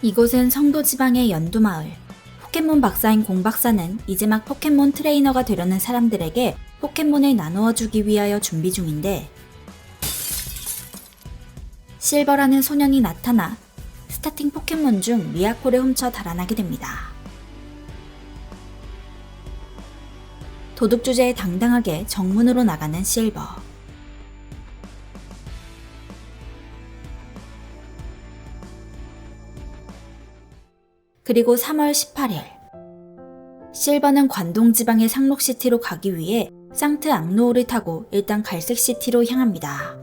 이곳은 성도 지방의 연두마을. 포켓몬 박사인 공박사는 이제 막 포켓몬 트레이너가 되려는 사람들에게 포켓몬을 나누어 주기 위하여 준비 중인데, 실버라는 소년이 나타나 스타팅 포켓몬 중 리아코를 훔쳐 달아나게 됩니다. 도둑 주제에 당당하게 정문으로 나가는 실버. 그리고 3월 18일, 실버는 관동 지방의 상록시티로 가기 위해 상트 앙노우를 타고 일단 갈색시티로 향합니다.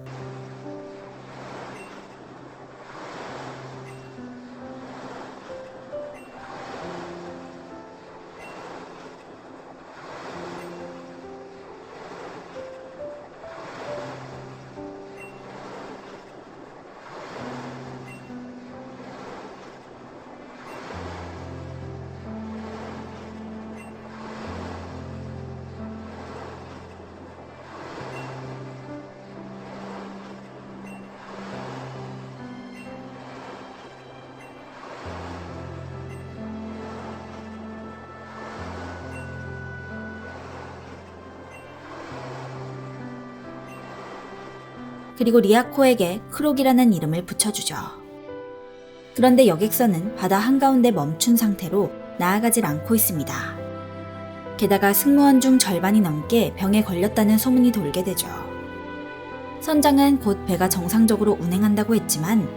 그리고 리아코에게 크록이라는 이름을 붙여주죠. 그런데 여객선은 바다 한가운데 멈춘 상태로 나아가질 않고 있습니다. 게다가 승무원 중 절반이 넘게 병에 걸렸다는 소문이 돌게 되죠. 선장은 곧 배가 정상적으로 운행한다고 했지만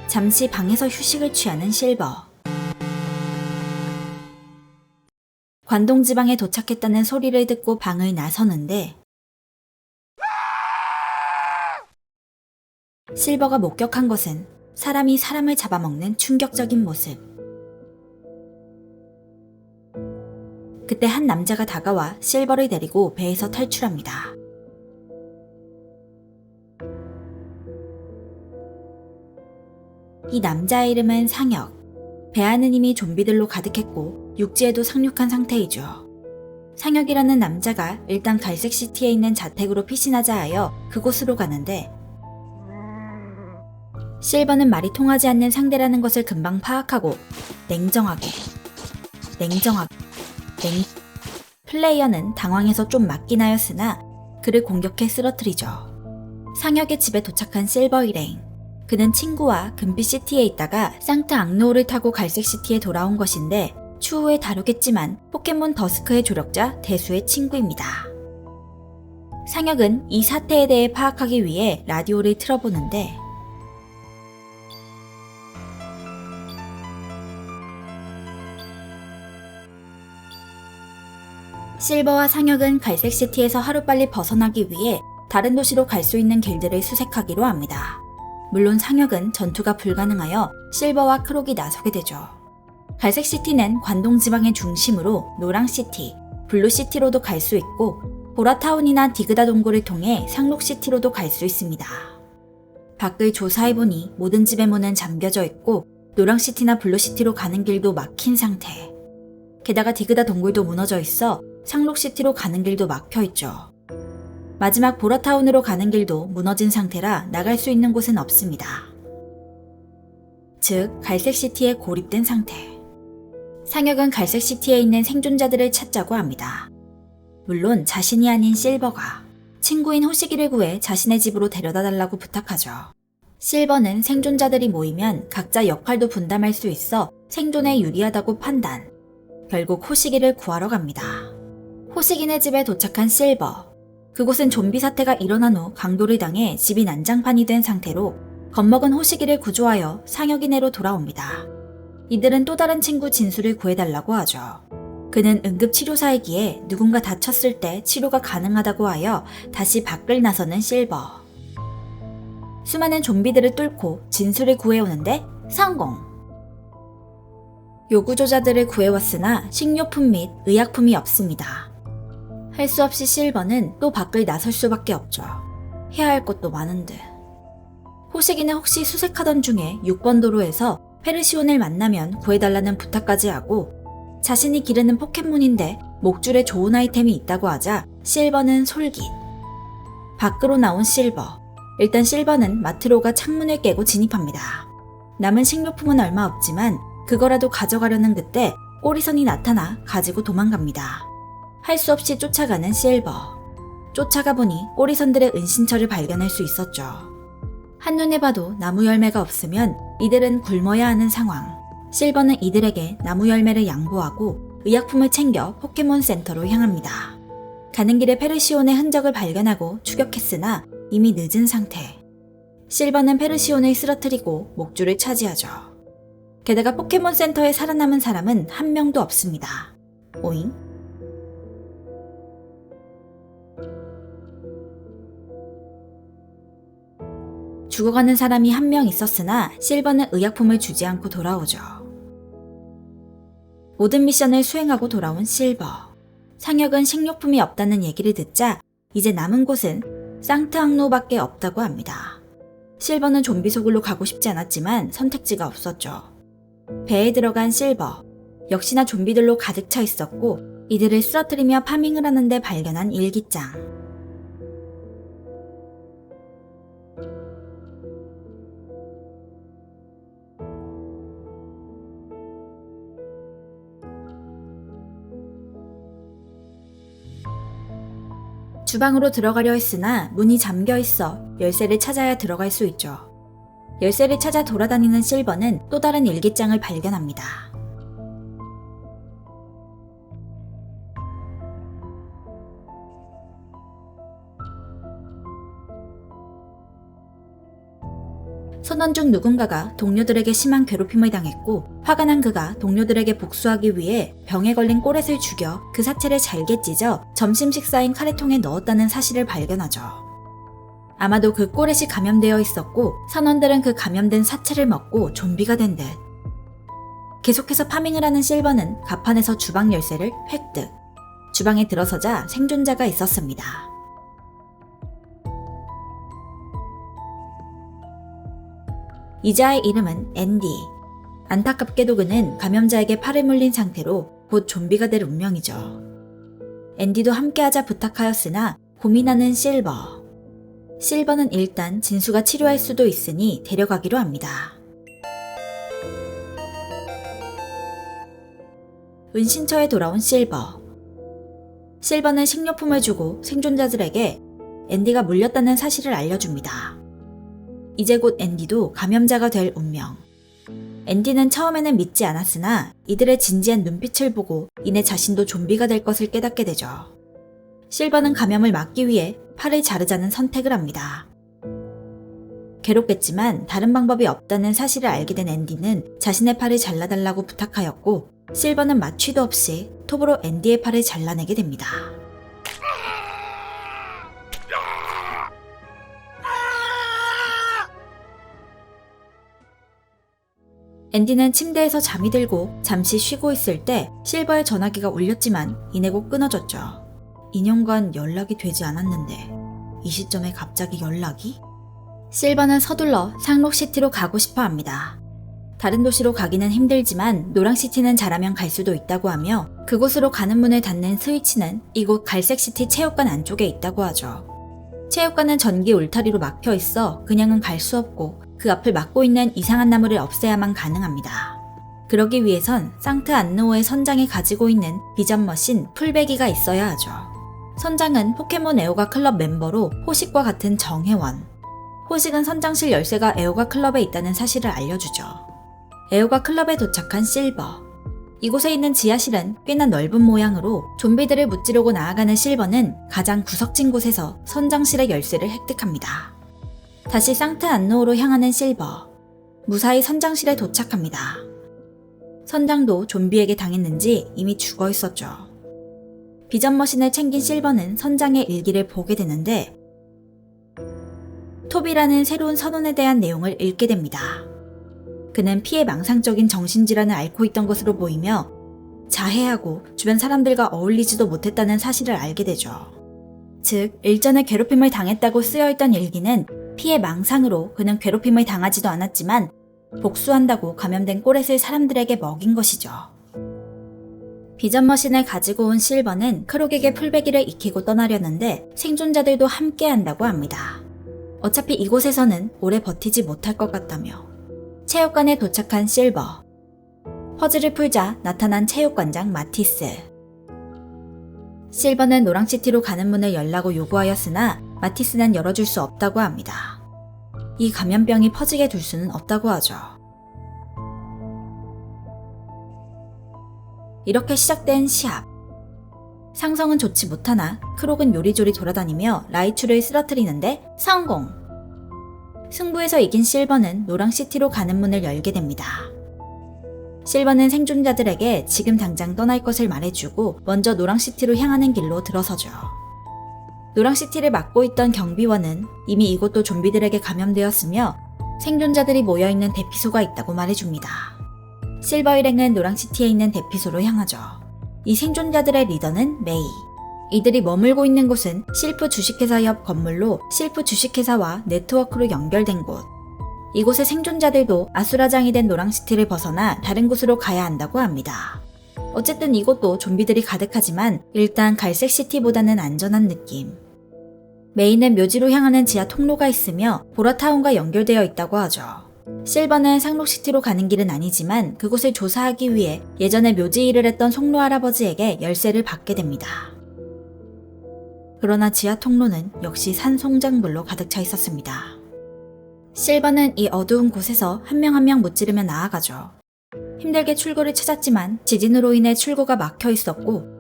잠시 방에서 휴식을 취하는 실버. 관동 지방에 도착했다는 소리를 듣고 방을 나서는데, 실버가 목격한 것은 사람이 사람을 잡아먹는 충격적인 모습. 그때 한 남자가 다가와 실버를 데리고 배에서 탈출합니다. 이 남자의 이름은 상혁. 배 안은 이미 좀비들로 가득했고 육지에도 상륙한 상태이죠. 상혁이라는 남자가 일단 갈색시티에 있는 자택으로 피신하자 하여 그곳으로 가는데, 실버는 말이 통하지 않는 상대라는 것을 금방 파악하고 플레이어는 당황해서 좀 맞긴 하였으나 그를 공격해 쓰러뜨리죠. 상혁의 집에 도착한 실버 일행. 그는 친구와 금빛시티에 있다가 상트 앙노우를 타고 갈색시티에 돌아온 것인데, 추후에 다루겠지만 포켓몬 더스크의 조력자 대수의 친구입니다. 상혁은 이 사태에 대해 파악하기 위해 라디오를 틀어보는데, 실버와 상혁은 갈색시티에서 하루빨리 벗어나기 위해 다른 도시로 갈 수 있는 길들을 수색하기로 합니다. 물론 상혁은 전투가 불가능하여 실버와 크록이 나서게 되죠. 갈색시티는 관동 지방의 중심으로 노랑시티, 블루시티로도 갈 수 있고 보라타운이나 디그다 동굴을 통해 상록시티로도 갈 수 있습니다. 밖을 조사해보니 모든 집의 문은 잠겨져 있고 노랑시티나 블루시티로 가는 길도 막힌 상태. 게다가 디그다 동굴도 무너져 있어 상록시티로 가는 길도 막혀있죠. 마지막 보라타운으로 가는 길도 무너진 상태라 나갈 수 있는 곳은 없습니다. 즉, 갈색시티에 고립된 상태. 상혁은 갈색시티에 있는 생존자들을 찾자고 합니다. 물론 자신이 아닌 실버가 친구인 호시기를 구해 자신의 집으로 데려다 달라고 부탁하죠. 실버는 생존자들이 모이면 각자 역할도 분담할 수 있어 생존에 유리하다고 판단. 결국 호시기를 구하러 갑니다. 호시기네 집에 도착한 실버. 그곳은 좀비 사태가 일어난 후 강도를 당해 집이 난장판이 된 상태로 겁먹은 호시기를 구조하여 상혁이네로 돌아옵니다. 이들은 또 다른 친구 진수를 구해달라고 하죠. 그는 응급치료사이기에 누군가 다쳤을 때 치료가 가능하다고 하여 다시 밖을 나서는 실버. 수많은 좀비들을 뚫고 진수를 구해오는데 성공! 요구조자들을 구해왔으나 식료품 및 의약품이 없습니다. 할 수 없이 실버는 또 밖을 나설 수밖에 없죠. 해야 할 것도 많은데. 호시기는 혹시 수색하던 중에 6번 도로에서 페르시온을 만나면 구해달라는 부탁까지 하고, 자신이 기르는 포켓몬인데 목줄에 좋은 아이템이 있다고 하자 실버는 솔깃. 밖으로 나온 실버. 일단 실버는 마트로가 창문을 깨고 진입합니다. 남은 식료품은 얼마 없지만 그거라도 가져가려는 그때 꼬리선이 나타나 가지고 도망갑니다. 할 수 없이 쫓아가는 실버. 쫓아가 보니 꼬리선들의 은신처를 발견할 수 있었죠. 한눈에 봐도 나무 열매가 없으면 이들은 굶어야 하는 상황. 실버는 이들에게 나무 열매를 양보하고 의약품을 챙겨 포켓몬 센터로 향합니다. 가는 길에 페르시온의 흔적을 발견하고 추격했으나 이미 늦은 상태. 실버는 페르시온을 쓰러뜨리고 목줄을 차지하죠. 게다가 포켓몬 센터에 살아남은 사람은 한 명도 없습니다. 오잉? 죽어가는 사람이 한 명 있었으나 실버는 의약품을 주지 않고 돌아오죠. 모든 미션을 수행하고 돌아온 실버. 상혁은 식료품이 없다는 얘기를 듣자 이제 남은 곳은 상트 항로밖에 없다고 합니다. 실버는 좀비 속으로 가고 싶지 않았지만 선택지가 없었죠. 배에 들어간 실버. 역시나 좀비들로 가득 차 있었고 이들을 쓰러뜨리며 파밍을 하는데 발견한 일기장. 주방으로 들어가려 했으나 문이 잠겨 있어 열쇠를 찾아야 들어갈 수 있죠. 열쇠를 찾아 돌아다니는 실버는 또 다른 일기장을 발견합니다. 선원 중 누군가가 동료들에게 심한 괴롭힘을 당했고 화가 난 그가 동료들에게 복수하기 위해 병에 걸린 꼬렛을 죽여 그 사체를 잘게 찢어 점심 식사인 카레통에 넣었다는 사실을 발견하죠. 아마도 그 꼬렛이 감염되어 있었고 선원들은 그 감염된 사체를 먹고 좀비가 된 듯. 계속해서 파밍을 하는 실버는 갑판에서 주방 열쇠를 획득. 주방에 들어서자 생존자가 있었습니다. 이자의 이름은 앤디. 안타깝게도 그는 감염자에게 팔을 물린 상태로 곧 좀비가 될 운명이죠. 앤디도 함께하자 부탁하였으나 고민하는 실버. 실버는 일단 진수가 치료할 수도 있으니 데려가기로 합니다. 은신처에 돌아온 실버. 실버는 식료품을 주고 생존자들에게 앤디가 물렸다는 사실을 알려줍니다. 이제 곧 앤디도 감염자가 될 운명. 앤디는 처음에는 믿지 않았으나 이들의 진지한 눈빛을 보고 이내 자신도 좀비가 될 것을 깨닫게 되죠. 실버는 감염을 막기 위해 팔을 자르자는 선택을 합니다. 괴롭겠지만 다른 방법이 없다는 사실을 알게 된 앤디는 자신의 팔을 잘라달라고 부탁하였고 실버는 마취도 없이 톱으로 앤디의 팔을 잘라내게 됩니다. 앤디는 침대에서 잠이 들고 잠시 쉬고 있을 때 실버의 전화기가 울렸지만 이내 곧 끊어졌죠. 2년간 연락이 되지 않았는데 이 시점에 갑자기 연락이? 실버는 서둘러 상록시티로 가고 싶어 합니다. 다른 도시로 가기는 힘들지만 노랑시티는 잘하면 갈 수도 있다고 하며 그곳으로 가는 문을 닫는 스위치는 이곳 갈색시티 체육관 안쪽에 있다고 하죠. 체육관은 전기 울타리로 막혀 있어 그냥은 갈 수 없고 그 앞을 막고 있는 이상한 나무를 없애야만 가능합니다. 그러기 위해선 상트 안노어의 선장이 가지고 있는 비전 머신 풀베기가 있어야 하죠. 선장은 포켓몬 애호가 클럽 멤버로 호식과 같은 정혜원. 호식은 선장실 열쇠가 애호가 클럽에 있다는 사실을 알려주죠. 애호가 클럽에 도착한 실버. 이곳에 있는 지하실은 꽤나 넓은 모양으로 좀비들을 무찌르고 나아가는 실버는 가장 구석진 곳에서 선장실의 열쇠를 획득합니다. 다시 상트 안노어로 향하는 실버. 무사히 선장실에 도착합니다. 선장도 좀비에게 당했는지 이미 죽어 있었죠. 비전 머신을 챙긴 실버는 선장의 일기를 보게 되는데 톱이라는 새로운 선원에 대한 내용을 읽게 됩니다. 그는 피해 망상적인 정신질환을 앓고 있던 것으로 보이며 자해하고 주변 사람들과 어울리지도 못했다는 사실을 알게 되죠. 즉, 일전에 괴롭힘을 당했다고 쓰여있던 일기는 피해 망상으로 그는 괴롭힘을 당하지도 않았지만 복수한다고 감염된 꼬렛을 사람들에게 먹인 것이죠. 비전 머신을 가지고 온 실버는 크록에게 풀베기를 익히고 떠나려는데 생존자들도 함께 한다고 합니다. 어차피 이곳에서는 오래 버티지 못할 것 같다며. 체육관에 도착한 실버. 퍼즐을 풀자 나타난 체육관장 마티스. 실버는 노랑시티로 가는 문을 열라고 요구하였으나 마티스는 열어줄 수 없다고 합니다. 이 감염병이 퍼지게 둘 수는 없다고 하죠. 이렇게 시작된 시합. 상성은 좋지 못하나 크록은 요리조리 돌아다니며 라이츄를 쓰러뜨리는데 성공! 승부에서 이긴 실버는 노랑시티로 가는 문을 열게 됩니다. 실버는 생존자들에게 지금 당장 떠날 것을 말해주고 먼저 노랑시티로 향하는 길로 들어서죠. 노랑시티를 막고 있던 경비원은 이미 이곳도 좀비들에게 감염되었으며 생존자들이 모여있는 대피소가 있다고 말해줍니다. 실버 일행은 노랑시티에 있는 대피소로 향하죠. 이 생존자들의 리더는 메이. 이들이 머물고 있는 곳은 실프 주식회사 옆 건물로 실프 주식회사와 네트워크로 연결된 곳. 이곳의 생존자들도 아수라장이 된 노랑시티를 벗어나 다른 곳으로 가야 한다고 합니다. 어쨌든 이곳도 좀비들이 가득하지만 일단 갈색시티보다는 안전한 느낌. 메이는 묘지로 향하는 지하 통로가 있으며 보라타운과 연결되어 있다고 하죠. 실버는 상록시티로 가는 길은 아니지만 그곳을 조사하기 위해 예전에 묘지 일을 했던 송로 할아버지에게 열쇠를 받게 됩니다. 그러나 지하 통로는 역시 산송작물로 가득 차 있었습니다. 실버는 이 어두운 곳에서 한 명 한 명 무찌르며 나아가죠. 힘들게 출구를 찾았지만 지진으로 인해 출구가 막혀 있었고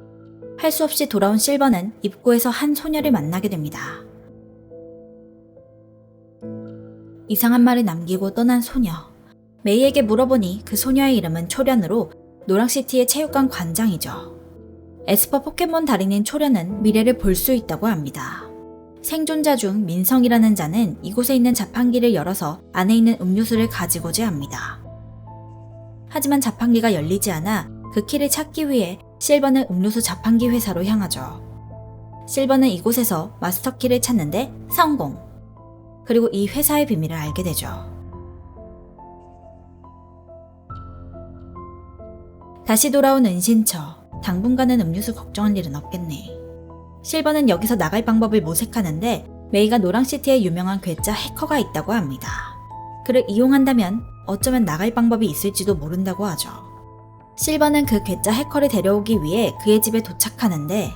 할 수 없이 돌아온 실버는 입구에서 한 소녀를 만나게 됩니다. 이상한 말을 남기고 떠난 소녀. 메이에게 물어보니 그 소녀의 이름은 초련으로 노랑시티의 체육관 관장이죠. 에스퍼 포켓몬 달인인 초련은 미래를 볼 수 있다고 합니다. 생존자 중 민성이라는 자는 이곳에 있는 자판기를 열어서 안에 있는 음료수를 가지고자 합니다. 하지만 자판기가 열리지 않아 그 키를 찾기 위해 실버는 음료수 자판기 회사로 향하죠. 실버는 이곳에서 마스터 키를 찾는데 성공! 그리고 이 회사의 비밀을 알게 되죠. 다시 돌아온 은신처. 당분간은 음료수 걱정할 일은 없겠네. 실버는 여기서 나갈 방법을 모색하는데 메이가 노랑시티에 유명한 괴짜 해커가 있다고 합니다. 그를 이용한다면 어쩌면 나갈 방법이 있을지도 모른다고 하죠. 실버는 그 괴짜 해커를 데려오기 위해 그의 집에 도착하는데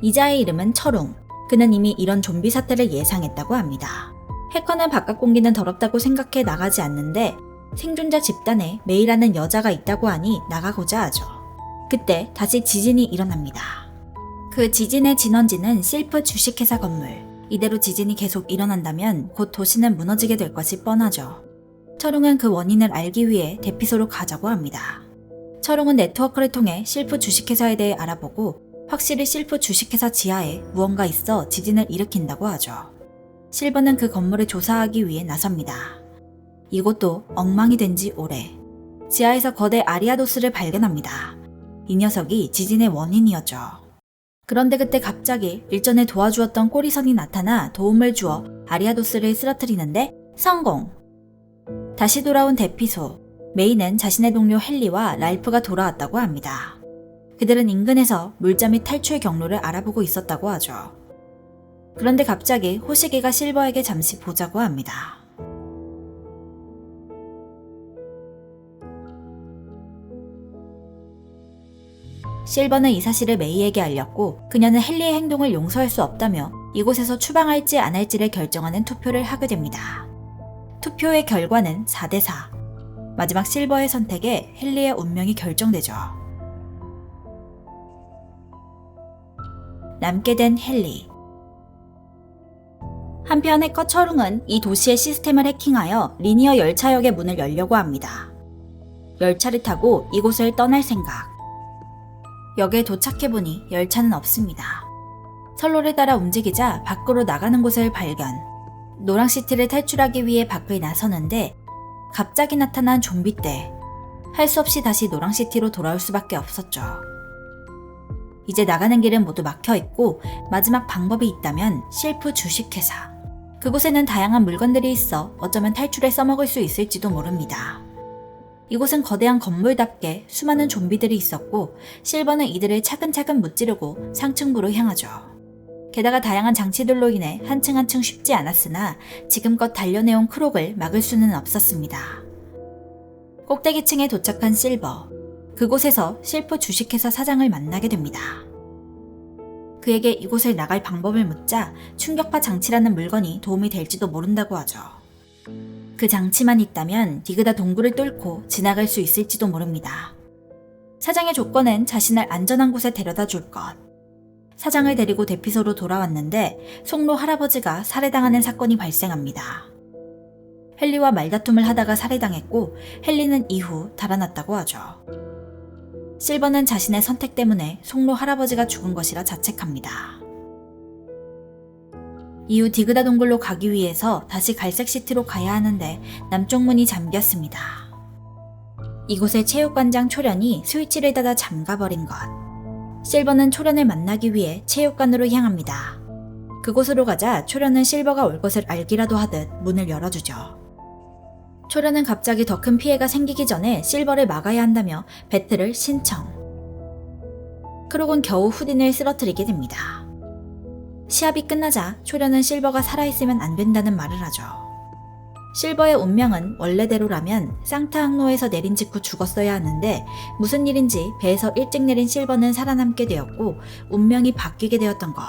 이자의 이름은 철웅. 그는 이미 이런 좀비 사태를 예상했다고 합니다. 해커는 바깥 공기는 더럽다고 생각해 나가지 않는데 생존자 집단에 메이라는 여자가 있다고 하니 나가고자 하죠. 그때 다시 지진이 일어납니다. 그 지진의 진원지는 실프 주식회사 건물. 이대로 지진이 계속 일어난다면 곧 도시는 무너지게 될 것이 뻔하죠. 철웅은 그 원인을 알기 위해 대피소로 가자고 합니다. 철웅은 네트워크를 통해 실프 주식회사에 대해 알아보고 확실히 실프 주식회사 지하에 무언가 있어 지진을 일으킨다고 하죠. 실버는 그 건물을 조사하기 위해 나섭니다. 이곳도 엉망이 된 지 오래. 지하에서 거대 아리아도스를 발견합니다. 이 녀석이 지진의 원인이었죠. 그런데 그때 갑자기 일전에 도와주었던 꼬리선이 나타나 도움을 주어 아리아도스를 쓰러뜨리는데 성공! 다시 돌아온 대피소. 메이는 자신의 동료 헨리와 랄프가 돌아왔다고 합니다. 그들은 인근에서 물자 및 탈출 경로를 알아보고 있었다고 하죠. 그런데 갑자기 호시기가 실버에게 잠시 보자고 합니다. 실버는 이 사실을 메이에게 알렸고 그녀는 헨리의 행동을 용서할 수 없다며 이곳에서 추방할지 안 할지를 결정하는 투표를 하게 됩니다. 투표의 결과는 4대4. 마지막 실버의 선택에 헨리의 운명이 결정되죠. 남게 된 헨리. 한편 해커 철웅은 이 도시의 시스템을 해킹하여 리니어 열차역의 문을 열려고 합니다. 열차를 타고 이곳을 떠날 생각. 역에 도착해보니 열차는 없습니다. 선로를 따라 움직이자 밖으로 나가는 곳을 발견. 노랑시티를 탈출하기 위해 밖을 나서는데 갑자기 나타난 좀비떼. 할 수 없이 다시 노랑시티로 돌아올 수밖에 없었죠. 이제 나가는 길은 모두 막혀있고 마지막 방법이 있다면 실프 주식회사. 그곳에는 다양한 물건들이 있어 어쩌면 탈출에 써먹을 수 있을지도 모릅니다. 이곳은 거대한 건물답게 수많은 좀비들이 있었고 실버는 이들을 차근차근 무찌르고 상층부로 향하죠. 게다가 다양한 장치들로 인해 한층 한층 쉽지 않았으나 지금껏 단련해온 크록을 막을 수는 없었습니다. 꼭대기층에 도착한 실버. 그곳에서 실프 주식회사 사장을 만나게 됩니다. 그에게 이곳을 나갈 방법을 묻자 충격파 장치라는 물건이 도움이 될지도 모른다고 하죠. 그 장치만 있다면 디그다 동굴을 뚫고 지나갈 수 있을지도 모릅니다. 사장의 조건은 자신을 안전한 곳에 데려다 줄 것. 사장을 데리고 대피소로 돌아왔는데 송로 할아버지가 살해당하는 사건이 발생합니다. 헨리와 말다툼을 하다가 살해당했고 헨리는 이후 달아났다고 하죠. 실버는 자신의 선택 때문에 송로 할아버지가 죽은 것이라 자책합니다. 이후 디그다 동굴로 가기 위해서 다시 갈색시티로 가야 하는데 남쪽 문이 잠겼습니다. 이곳의 체육관장 초련이 스위치를 닫아 잠가버린 것. 실버는 초련을 만나기 위해 체육관으로 향합니다. 그곳으로 가자 초련은 실버가 올 것을 알기라도 하듯 문을 열어주죠. 초련은 갑자기 더 큰 피해가 생기기 전에 실버를 막아야 한다며 배틀을 신청. 크록은 겨우 후딘을 쓰러뜨리게 됩니다. 시합이 끝나자 초련은 실버가 살아있으면 안 된다는 말을 하죠. 실버의 운명은 원래대로라면 상타 항로에서 내린 직후 죽었어야 하는데 무슨 일인지 배에서 일찍 내린 실버는 살아남게 되었고 운명이 바뀌게 되었던 것.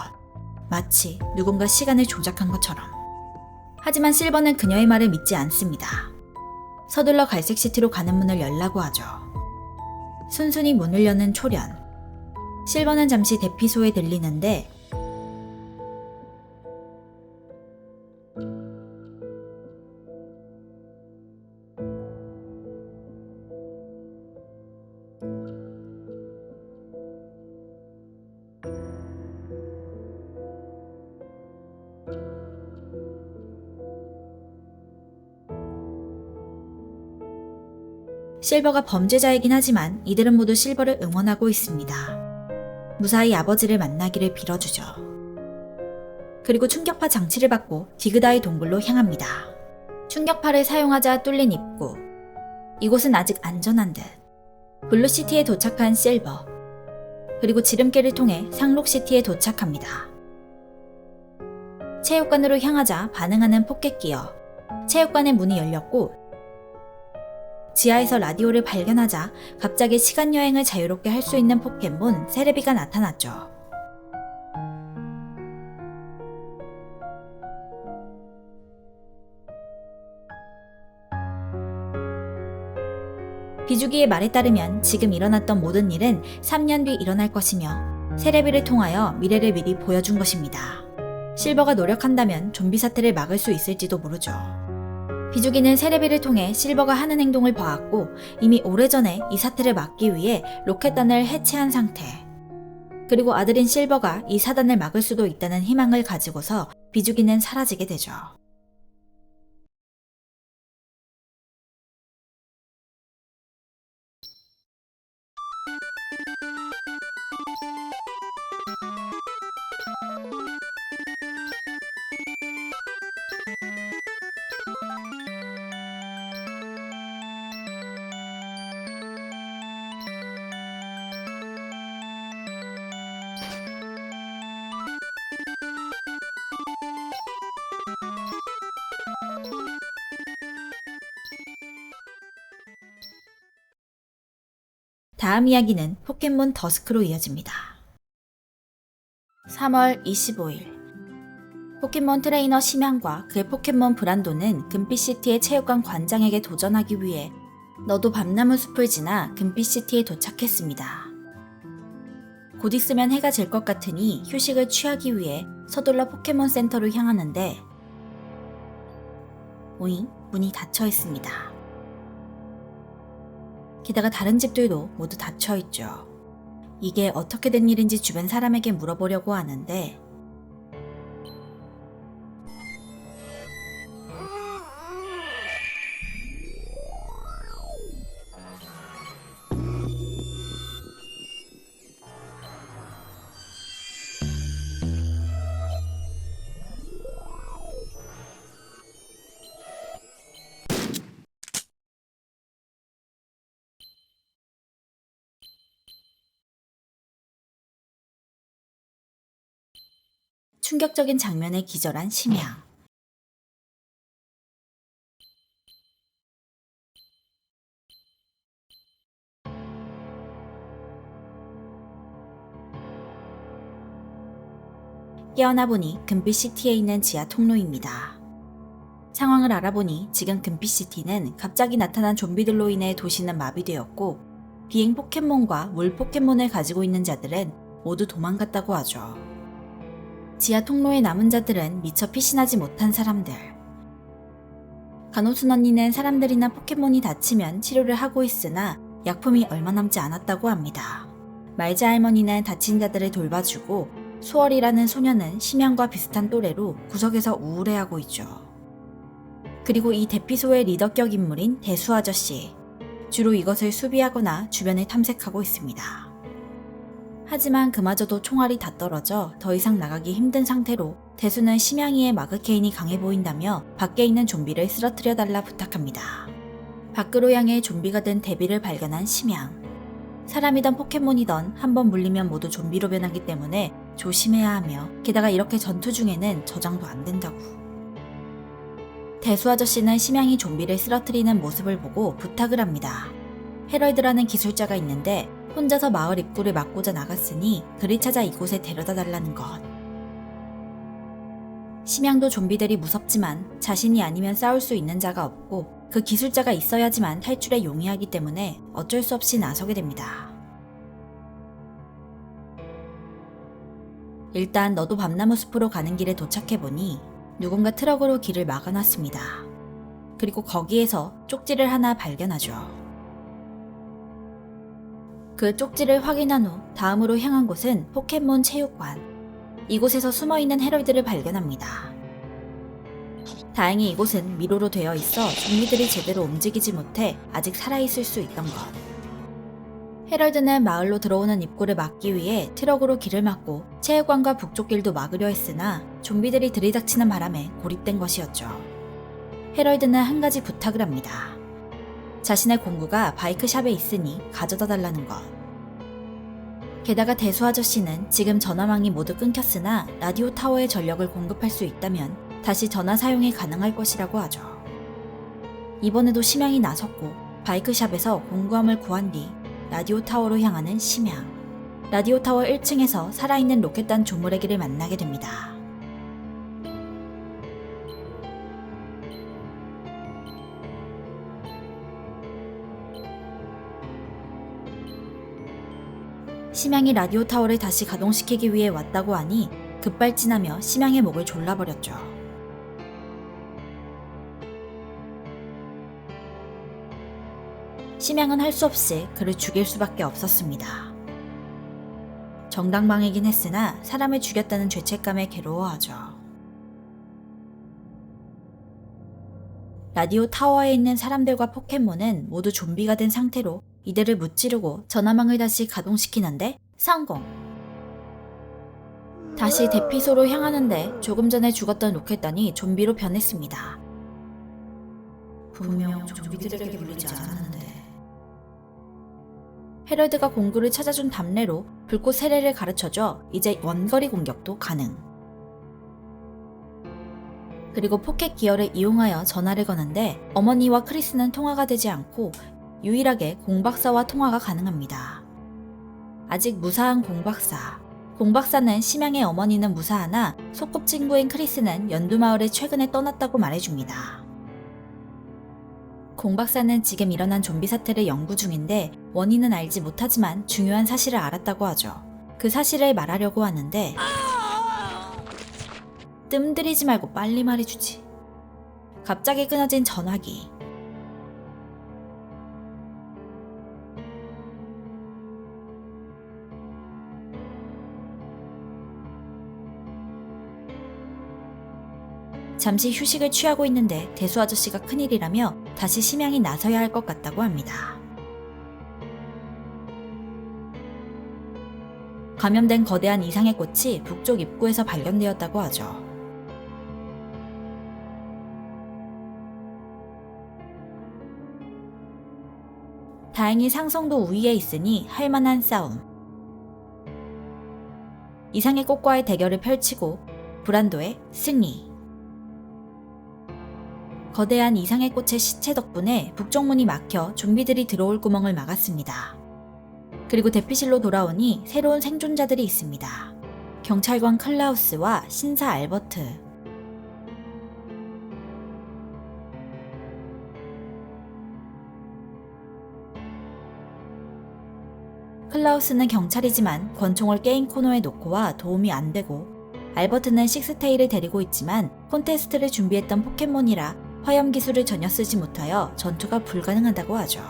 마치 누군가 시간을 조작한 것처럼. 하지만 실버는 그녀의 말을 믿지 않습니다. 서둘러 갈색시티로 가는 문을 열라고 하죠. 순순히 문을 여는 초련. 실버는 잠시 대피소에 들리는데 실버가 범죄자이긴 하지만 이들은 모두 실버를 응원하고 있습니다. 무사히 아버지를 만나기를 빌어주죠. 그리고 충격파 장치를 받고 디그다의 동굴로 향합니다. 충격파를 사용하자 뚫린 입구. 이곳은 아직 안전한 듯. 블루시티에 도착한 실버. 그리고 지름길을 통해 상록시티에 도착합니다. 체육관으로 향하자 반응하는 포켓기어. 체육관의 문이 열렸고 지하에서 라디오를 발견하자 갑자기 시간여행을 자유롭게 할 수 있는 포켓몬 세레비가 나타났죠. 비주기의 말에 따르면 지금 일어났던 모든 일은 3년 뒤 일어날 것이며 세레비를 통하여 미래를 미리 보여준 것입니다. 실버가 노력한다면 좀비 사태를 막을 수 있을지도 모르죠. 비주기는 세레비를 통해 실버가 하는 행동을 봐왔고 이미 오래전에 이 사태를 막기 위해 로켓단을 해체한 상태. 그리고 아들인 실버가 이 사단을 막을 수도 있다는 희망을 가지고서 비주기는 사라지게 되죠. 다음 이야기는 포켓몬 더스크로 이어집니다. 3월 25일 포켓몬 트레이너 심양과 그의 포켓몬 브란도는 금빛시티의 체육관 관장에게 도전하기 위해 너도 밤나무 숲을 지나 금빛시티에 도착했습니다. 곧 있으면 해가 질 것 같으니 휴식을 취하기 위해 서둘러 포켓몬 센터로 향하는데 오잉? 문이 닫혀 있습니다. 게다가 다른 집들도 모두 닫혀 있죠. 이게 어떻게 된 일인지 주변 사람에게 물어보려고 하는데 충격적인 장면에 기절한 심양. 깨어나 보니 금빛시티에 있는 지하 통로입니다. 상황을 알아보니 지금 금빛시티는 갑자기 나타난 좀비들로 인해 도시는 마비되었고 비행 포켓몬과 물 포켓몬을 가지고 있는 자들은 모두 도망갔다고 하죠. 지하 통로에 남은 자들은 미처 피신하지 못한 사람들. 간호순 언니는 사람들이나 포켓몬이 다치면 치료를 하고 있으나 약품이 얼마 남지 않았다고 합니다. 말자 할머니는 다친 자들을 돌봐주고 수월이라는 소녀는 심양과 비슷한 또래로 구석에서 우울해하고 있죠. 그리고 이 대피소의 리더격 인물인 대수 아저씨. 주로 이것을 수비하거나 주변을 탐색하고 있습니다. 하지만 그마저도 총알이 다 떨어져 더 이상 나가기 힘든 상태로 대수는 심양이의 마그케인이 강해 보인다며 밖에 있는 좀비를 쓰러뜨려 달라 부탁합니다. 밖으로 향해 좀비가 된 데비를 발견한 심양. 사람이던 포켓몬이던 한번 물리면 모두 좀비로 변하기 때문에 조심해야 하며 게다가 이렇게 전투 중에는 저장도 안 된다고. 대수 아저씨는 심양이 좀비를 쓰러뜨리는 모습을 보고 부탁을 합니다. 헤럴드라는 기술자가 있는데 혼자서 마을 입구를 막고자 나갔으니 그를 찾아 이곳에 데려다 달라는 것. 심양도 좀비들이 무섭지만 자신이 아니면 싸울 수 있는 자가 없고 그 기술자가 있어야지만 탈출에 용이하기 때문에 어쩔 수 없이 나서게 됩니다. 일단 너도 밤나무 숲으로 가는 길에 도착해보니 누군가 트럭으로 길을 막아놨습니다. 그리고 거기에서 쪽지를 하나 발견하죠. 그 쪽지를 확인한 후 다음으로 향한 곳은 포켓몬 체육관. 이곳에서 숨어있는 헤럴드를 발견합니다. 다행히 이곳은 미로로 되어 있어 좀비들이 제대로 움직이지 못해 아직 살아있을 수 있던 것. 헤럴드는 마을로 들어오는 입구를 막기 위해 트럭으로 길을 막고 체육관과 북쪽 길도 막으려 했으나 좀비들이 들이닥치는 바람에 고립된 것이었죠. 헤럴드는 한 가지 부탁을 합니다. 자신의 공구가 바이크샵에 있으니 가져다 달라는 것. 게다가 대수 아저씨는 지금 전화망이 모두 끊겼으나 라디오 타워에 전력을 공급할 수 있다면 다시 전화 사용이 가능할 것이라고 하죠. 이번에도 심양이 나섰고 바이크샵에서 공구함을 구한 뒤 라디오 타워로 향하는 심양. 라디오 타워 1층에서 살아있는 로켓단 조물애기를 만나게 됩니다. 심양이 라디오 타워를 다시 가동시키기 위해 왔다고 하니 급발진하며 심양의 목을 졸라버렸죠. 심양은 할 수 없이 그를 죽일 수밖에 없었습니다. 정당방이긴 했으나 사람을 죽였다는 죄책감에 괴로워하죠. 라디오 타워에 있는 사람들과 포켓몬은 모두 좀비가 된 상태로 이들을 무찌르고 전화망을 다시 가동시키는데 성공! 다시 대피소로 향하는데 조금 전에 죽었던 로켓단이 좀비로 변했습니다. 분명 좀비들에게 물리지 않았는데. 헤럴드가 공구를 찾아준 답례로 불꽃 세례를 가르쳐줘 이제 원거리 공격도 가능. 그리고 포켓 기어를 이용하여 전화를 거는데 어머니와 크리스는 통화가 되지 않고 유일하게 공박사와 통화가 가능합니다. 아직 무사한 공박사. 공박사는 심양의 어머니는 무사하나 소꿉친구인 크리스는 연두마을을 최근에 떠났다고 말해줍니다. 공박사는 지금 일어난 좀비 사태를 연구 중인데 원인은 알지 못하지만 중요한 사실을 알았다고 하죠. 그 사실을 말하려고 하는데 뜸들이지 말고 빨리 말해주지. 갑자기 끊어진 전화기. 잠시 휴식을 취하고 있는데 대수 아저씨가 큰일이라며 다시 심양이 나서야 할 것 같다고 합니다. 감염된 거대한 이상의 꽃이 북쪽 입구에서 발견되었다고 하죠. 다행히 상성도 우위에 있으니 할만한 싸움. 이상의 꽃과의 대결을 펼치고 브란도의 승리. 거대한 이상의 꽃의 시체 덕분에 북쪽문이 막혀 좀비들이 들어올 구멍을 막았습니다. 그리고 대피실로 돌아오니 새로운 생존자들이 있습니다. 경찰관 클라우스와 신사 알버트. 클라우스는 경찰이지만 권총을 게임 코너에 놓고 와 도움이 안 되고, 알버트는 식스테일을 데리고 있지만 콘테스트를 준비했던 포켓몬이라 화염 기술을 전혀 쓰지 못하여 전투가 불가능하다고 하죠.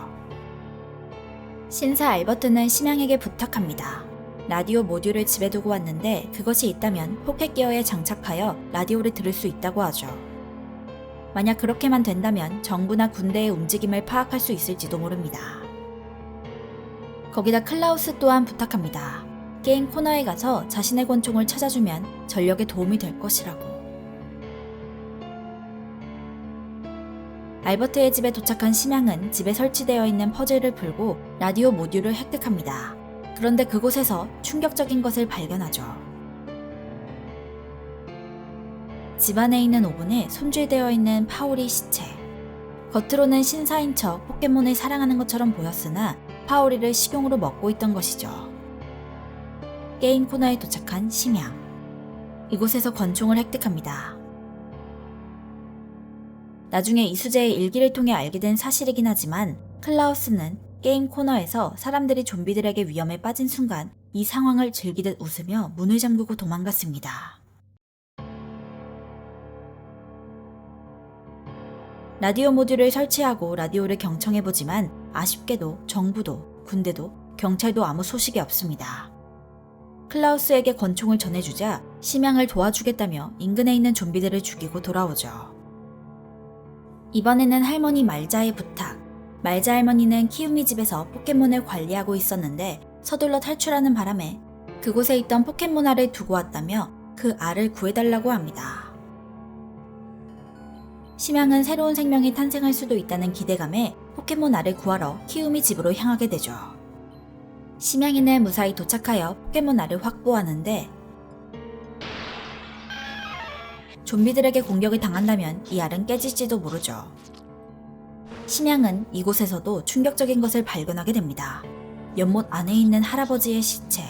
신사 알버트는 심양에게 부탁합니다. 라디오 모듈을 집에 두고 왔는데 그것이 있다면 포켓기어에 장착하여 라디오를 들을 수 있다고 하죠. 만약 그렇게만 된다면 정부나 군대의 움직임을 파악할 수 있을지도 모릅니다. 거기다 클라우스 또한 부탁합니다. 게임 코너에 가서 자신의 권총을 찾아주면 전력에 도움이 될 것이라고. 알버트의 집에 도착한 심양은 집에 설치되어 있는 퍼즐을 풀고 라디오 모듈을 획득합니다. 그런데 그곳에서 충격적인 것을 발견하죠. 집 안에 있는 오븐에 손질되어 있는 파오리 시체. 겉으로는 신사인 척 포켓몬을 사랑하는 것처럼 보였으나 파오리를 식용으로 먹고 있던 것이죠. 게임 코너에 도착한 심양. 이곳에서 권총을 획득합니다. 나중에 이수재의 일기를 통해 알게 된 사실이긴 하지만 클라우스는 게임 코너에서 사람들이 좀비들에게 위험에 빠진 순간 이 상황을 즐기듯 웃으며 문을 잠그고 도망갔습니다. 라디오 모듈을 설치하고 라디오를 경청해보지만 아쉽게도 정부도 군대도 경찰도 아무 소식이 없습니다. 클라우스에게 권총을 전해주자 심양을 도와주겠다며 인근에 있는 좀비들을 죽이고 돌아오죠. 이번에는 할머니 말자의 부탁. 말자 할머니는 키우미 집에서 포켓몬을 관리하고 있었는데 서둘러 탈출하는 바람에 그곳에 있던 포켓몬 알을 두고 왔다며 그 알을 구해달라고 합니다. 심양은 새로운 생명이 탄생할 수도 있다는 기대감에 포켓몬 알을 구하러 키우미 집으로 향하게 되죠. 심양이는 무사히 도착하여 포켓몬 알을 확보하는데 좀비들에게 공격을 당한다면 이 알은 깨질지도 모르죠. 심양은 이곳에서도 충격적인 것을 발견하게 됩니다. 연못 안에 있는 할아버지의 시체.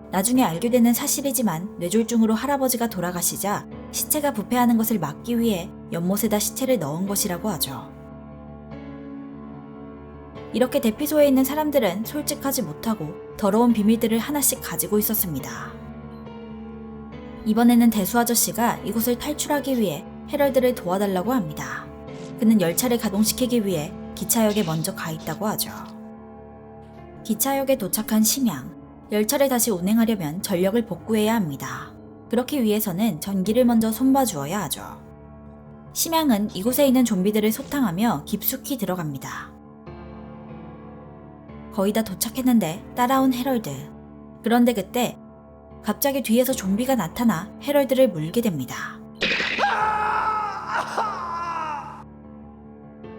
나중에 알게 되는 사실이지만 뇌졸중으로 할아버지가 돌아가시자 시체가 부패하는 것을 막기 위해 연못에다 시체를 넣은 것이라고 하죠. 이렇게 대피소에 있는 사람들은 솔직하지 못하고 더러운 비밀들을 하나씩 가지고 있었습니다. 이번에는 대수 아저씨가 이곳을 탈출하기 위해 헤럴드를 도와달라고 합니다. 그는 열차를 가동시키기 위해 기차역에 먼저 가 있다고 하죠. 기차역에 도착한 심양. 열차를 다시 운행하려면 전력을 복구해야 합니다. 그렇기 위해서는 전기를 먼저 손봐주어야 하죠. 심양은 이곳에 있는 좀비들을 소탕하며 깊숙이 들어갑니다. 거의 다 도착했는데 따라온 헤럴드. 그런데 그때 갑자기 뒤에서 좀비가 나타나 헤럴드를 물게 됩니다.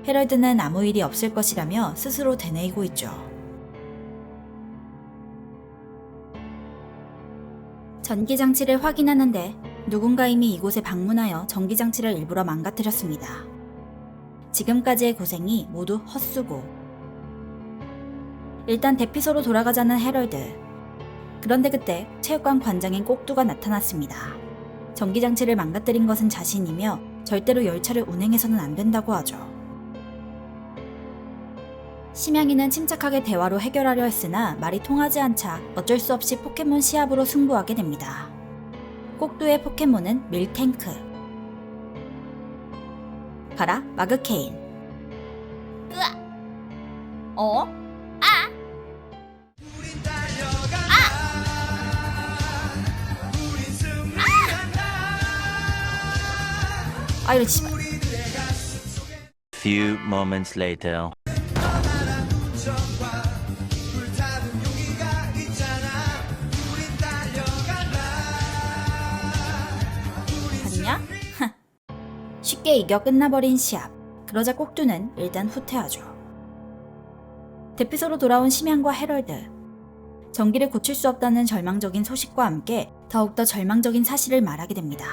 헤럴드는 아무 일이 없을 것이라며 스스로 되뇌이고 있죠. 전기장치를 확인하는데 누군가 이미 이곳에 방문하여 전기장치를 일부러 망가뜨렸습니다. 지금까지의 고생이 모두 헛수고. 일단 대피소로 돌아가자는 헤럴드. 그런데 그때 체육관 관장인 꼭두가 나타났습니다. 전기장치를 망가뜨린 것은 자신이며 절대로 열차를 운행해서는 안 된다고 하죠. 심양이는 침착하게 대화로 해결하려 했으나 말이 통하지 않자 어쩔 수 없이 포켓몬 시합으로 승부하게 됩니다. 꼭두의 포켓몬은 밀탱크. 가라, 마그케인. 으아! 어? 아! 아, 이런 씨발. Few moments later. 봤냐? 쉽게 이겨 끝나버린 시합. 그러자 꼭두는 일단 후퇴하죠. 대피소로 돌아온 심양과 헤럴드. 전기를 고칠 수 없다는 절망적인 소식과 함께 더욱더 절망적인 사실을 말하게 됩니다.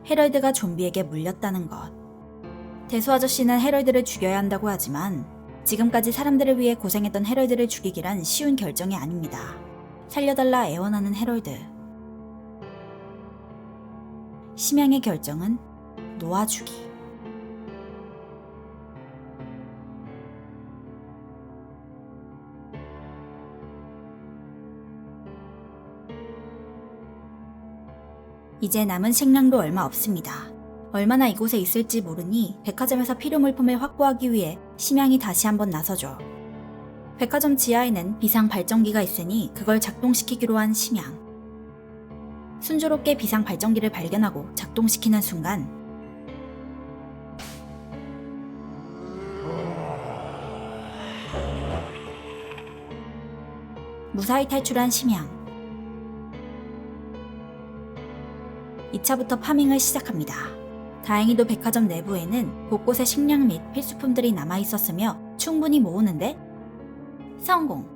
헤럴드가 좀비에게 물렸다는 것. 대수 아저씨는 헤럴드를 죽여야 한다고 하지만 지금까지 사람들을 위해 고생했던 헤럴드를 죽이기란 쉬운 결정이 아닙니다. 살려달라 애원하는 헤럴드. 심양의 결정은 놓아주기. 이제 남은 식량도 얼마 없습니다. 얼마나 이곳에 있을지 모르니 백화점에서 필요 물품을 확보하기 위해 심양이 다시 한번 나서죠. 백화점 지하에는 비상 발전기가 있으니 그걸 작동시키기로 한 심양. 순조롭게 비상 발전기를 발견하고 작동시키는 순간 무사히 탈출한 심양. 2차부터 파밍을 시작합니다. 다행히도 백화점 내부에는 곳곳에 식량 및 필수품들이 남아있었으며 충분히 모으는데 성공!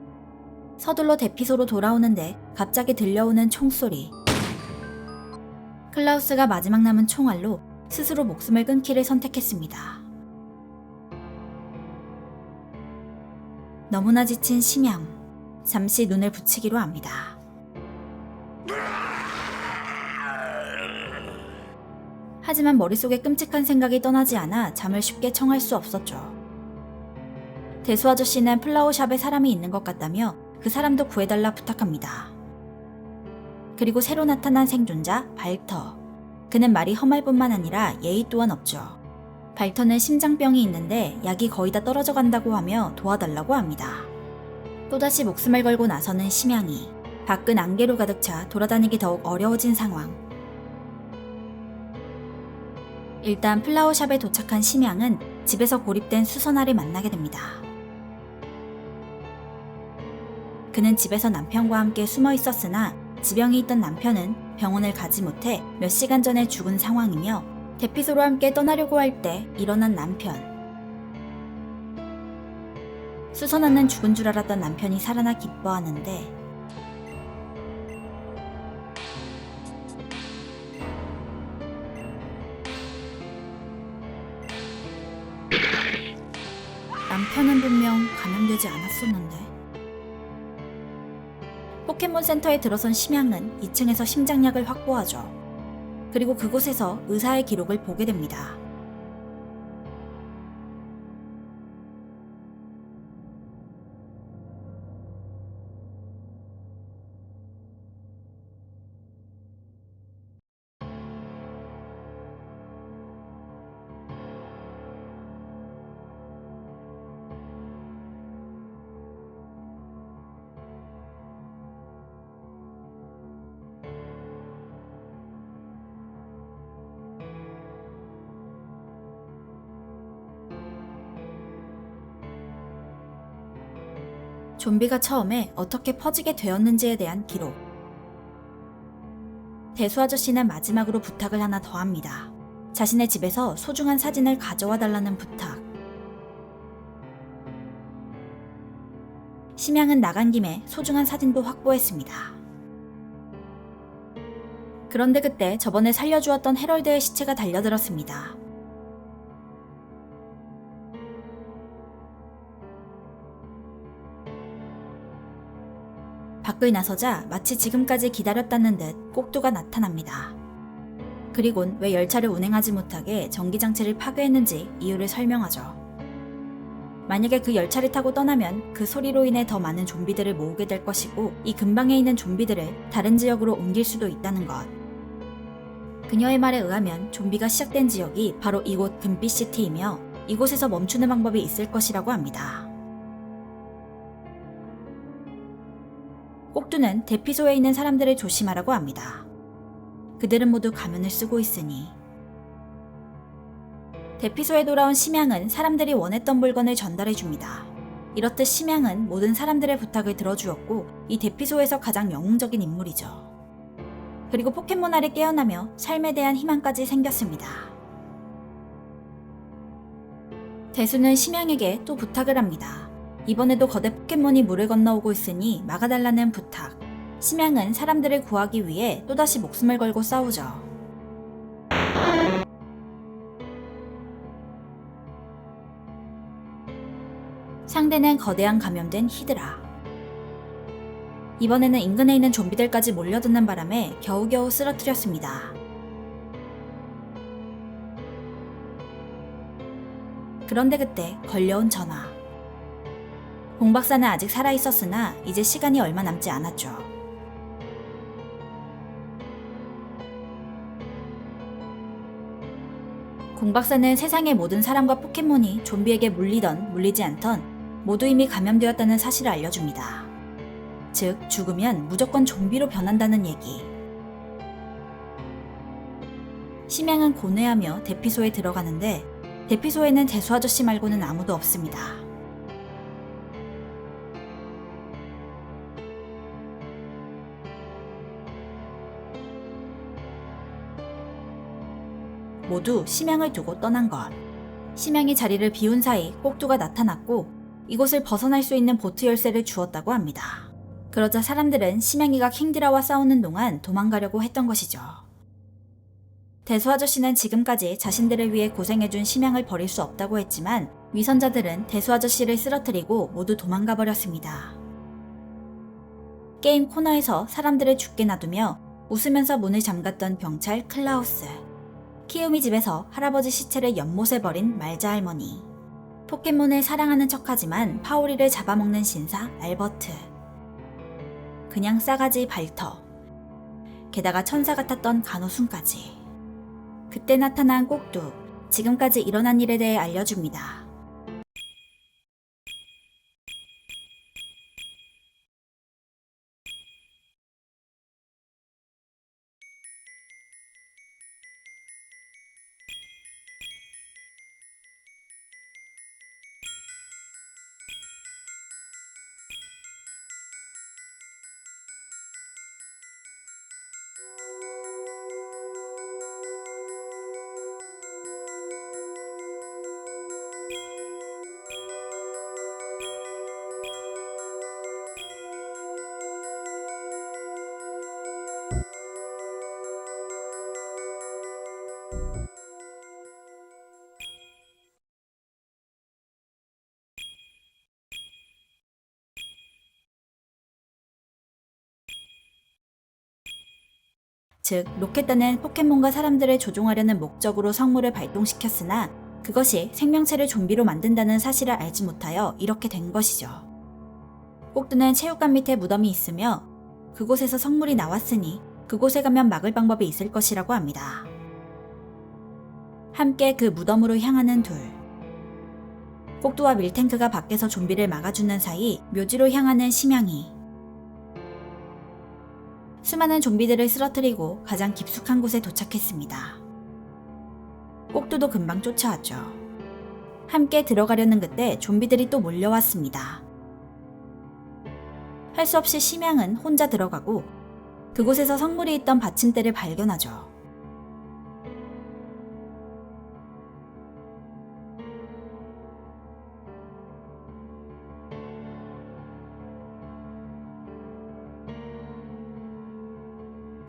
서둘러 대피소로 돌아오는데 갑자기 들려오는 총소리. 클라우스가 마지막 남은 총알로 스스로 목숨을 끊기를 선택했습니다. 너무나 지친 심양. 잠시 눈을 붙이기로 합니다. 하지만 머릿속에 끔찍한 생각이 떠나지 않아 잠을 쉽게 청할 수 없었죠. 대수 아저씨는 플라워샵에 사람이 있는 것 같다며 그 사람도 구해달라 부탁합니다. 그리고 새로 나타난 생존자 발터. 그는 말이 험할 뿐만 아니라 예의 또한 없죠. 발터는 심장병이 있는데 약이 거의 다 떨어져 간다고 하며 도와달라고 합니다. 또다시 목숨을 걸고 나서는 심양이. 밖은 안개로 가득 차 돌아다니기 더욱 어려워진 상황. 일단 플라워샵에 도착한 심양은 집에서 고립된 수선아를 만나게 됩니다. 그는 집에서 남편과 함께 숨어 있었으나 지병이 있던 남편은 병원을 가지 못해 몇 시간 전에 죽은 상황이며 대피소로 함께 떠나려고 할 때 일어난 남편. 수선아는 죽은 줄 알았던 남편이 살아나 기뻐하는데 남편은 분명 감염되지 않았었는데. 포켓몬 센터에 들어선 심양은 2층에서 심장약을 확보하죠. 그리고 그곳에서 의사의 기록을 보게 됩니다. 좀비가 처음에 어떻게 퍼지게 되었는지에 대한 기록. 대수 아저씨는 마지막으로 부탁을 하나 더 합니다. 자신의 집에서 소중한 사진을 가져와 달라는 부탁. 심양은 나간 김에 소중한 사진도 확보했습니다. 그런데 그때 저번에 살려주었던 헤럴드의 시체가 달려들었습니다. 밖을 나서자 마치 지금까지 기다렸다는 듯 꼭두가 나타납니다. 그리곤 왜 열차를 운행하지 못하게 전기장치를 파괴했는지 이유를 설명하죠. 만약에 그 열차를 타고 떠나면 그 소리로 인해 더 많은 좀비들을 모으게 될 것이고 이 근방에 있는 좀비들을 다른 지역으로 옮길 수도 있다는 것. 그녀의 말에 의하면 좀비가 시작된 지역이 바로 이곳 금빛시티이며 이곳에서 멈추는 방법이 있을 것이라고 합니다. 꼭두는 대피소에 있는 사람들을 조심하라고 합니다. 그들은 모두 가면을 쓰고 있으니. 대피소에 돌아온 심양은 사람들이 원했던 물건을 전달해줍니다. 이렇듯 심양은 모든 사람들의 부탁을 들어주었고 이 대피소에서 가장 영웅적인 인물이죠. 그리고 포켓몬알이 깨어나며 삶에 대한 희망까지 생겼습니다. 대수는 심양에게 또 부탁을 합니다. 이번에도 거대 포켓몬이 물을 건너오고 있으니 막아달라는 부탁. 심양은 사람들을 구하기 위해 또다시 목숨을 걸고 싸우죠. 상대는 거대한 감염된 히드라. 이번에는 인근에 있는 좀비들까지 몰려드는 바람에 겨우겨우 쓰러뜨렸습니다. 그런데 그때 걸려온 전화. 공 박사는 아직 살아있었으나 이제 시간이 얼마 남지 않았죠. 공 박사는 세상의 모든 사람과 포켓몬이 좀비에게 물리던 물리지 않던 모두 이미 감염되었다는 사실을 알려줍니다. 즉, 죽으면 무조건 좀비로 변한다는 얘기. 심양은 고뇌하며 대피소에 들어가는데 대피소에는 대수 아저씨 말고는 아무도 없습니다. 모두 심양을 두고 떠난 것. 심양이 자리를 비운 사이 꼭두가 나타났고 이곳을 벗어날 수 있는 보트 열쇠를 주었다고 합니다. 그러자 사람들은 심양이가 킹드라와 싸우는 동안 도망가려고 했던 것이죠. 대수 아저씨는 지금까지 자신들을 위해 고생해준 심양을 버릴 수 없다고 했지만 위선자들은 대수 아저씨를 쓰러뜨리고 모두 도망가 버렸습니다. 게임 코너에서 사람들을 죽게 놔두며 웃으면서 문을 잠갔던 병찰 클라우스. 키우미 집에서 할아버지 시체를 연못에 버린 말자 할머니. 포켓몬을 사랑하는 척하지만 파오리를 잡아먹는 신사 알버트. 그냥 싸가지 발터. 게다가 천사 같았던 간호순까지. 그때 나타난 꼭두. 지금까지 일어난 일에 대해 알려줍니다. 즉, 로켓단은 포켓몬과 사람들을 조종하려는 목적으로 성물을 발동시켰으나 그것이 생명체를 좀비로 만든다는 사실을 알지 못하여 이렇게 된 것이죠. 꼭두는 체육관 밑에 무덤이 있으며 그곳에서 성물이 나왔으니 그곳에 가면 막을 방법이 있을 것이라고 합니다. 함께 그 무덤으로 향하는 둘. 꼭두와 밀탱크가 밖에서 좀비를 막아주는 사이 묘지로 향하는 심양이. 수많은 좀비들을 쓰러뜨리고 가장 깊숙한 곳에 도착했습니다. 꼭두도 금방 쫓아왔죠. 함께 들어가려는 그때 좀비들이 또 몰려왔습니다. 할 수 없이 심양은 혼자 들어가고 그곳에서 성물이 있던 받침대를 발견하죠.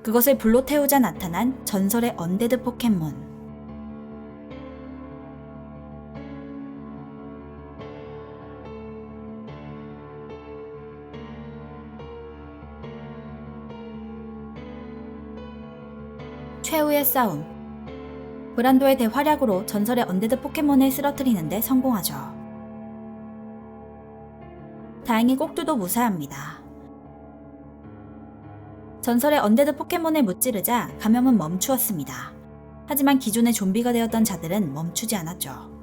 그것을 불로 태우자 나타난 전설의 언데드 포켓몬. 최후의 싸움. 브란도의 대활약으로 전설의 언데드 포켓몬을 쓰러뜨리는데 성공하죠. 다행히 꼭두도 무사합니다. 전설의 언데드 포켓몬을 무찌르자 감염은 멈추었습니다. 하지만 기존의 좀비가 되었던 자들은 멈추지 않았죠.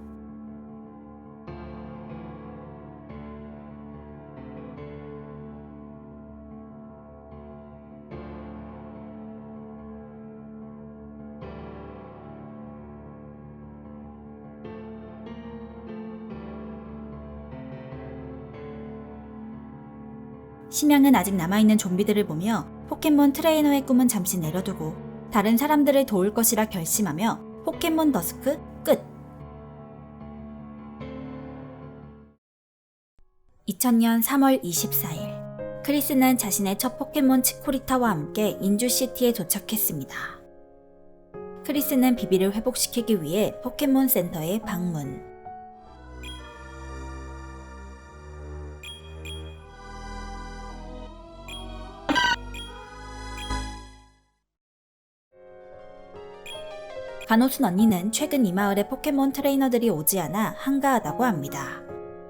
심양은 아직 남아있는 좀비들을 보며 포켓몬 트레이너의 꿈은 잠시 내려두고 다른 사람들을 도울 것이라 결심하며 포켓몬 더스크 끝! 2000년 3월 24일 크리스는 자신의 첫 포켓몬 치코리타와 함께 인주시티에 도착했습니다. 크리스는 비비를 회복시키기 위해 포켓몬 센터에 방문. 간호순 언니는 최근 이 마을에 포켓몬 트레이너들이 오지 않아 한가하다고 합니다.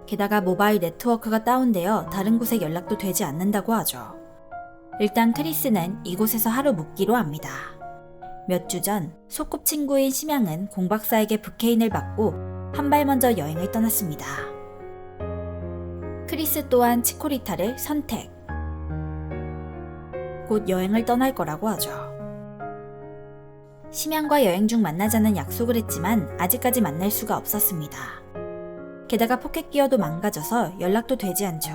게다가 모바일 네트워크가 다운되어 다른 곳에 연락도 되지 않는다고 하죠. 일단 크리스는 이곳에서 하루 묵기로 합니다. 몇 주 전 소꿉친구인 심양은 공박사에게 북해인을 받고 한 발 먼저 여행을 떠났습니다. 크리스 또한 치코리타를 선택. 곧 여행을 떠날 거라고 하죠. 심양과 여행 중 만나자는 약속을 했지만 아직까지 만날 수가 없었습니다. 게다가 포켓기어도 망가져서 연락도 되지 않죠.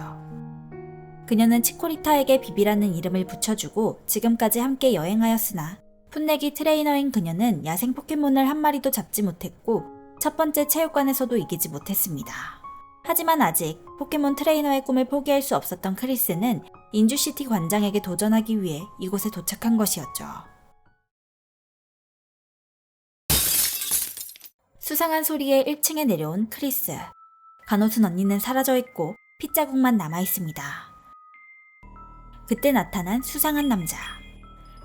그녀는 치코리타에게 비비라는 이름을 붙여주고 지금까지 함께 여행하였으나 풋내기 트레이너인 그녀는 야생 포켓몬을 한 마리도 잡지 못했고 첫 번째 체육관에서도 이기지 못했습니다. 하지만 아직 포켓몬 트레이너의 꿈을 포기할 수 없었던 크리스는 인주시티 관장에게 도전하기 위해 이곳에 도착한 것이었죠. 수상한 소리에 1층에 내려온 크리스. 간호순 언니는 사라져 있고 핏자국만 남아 있습니다. 그때 나타난 수상한 남자.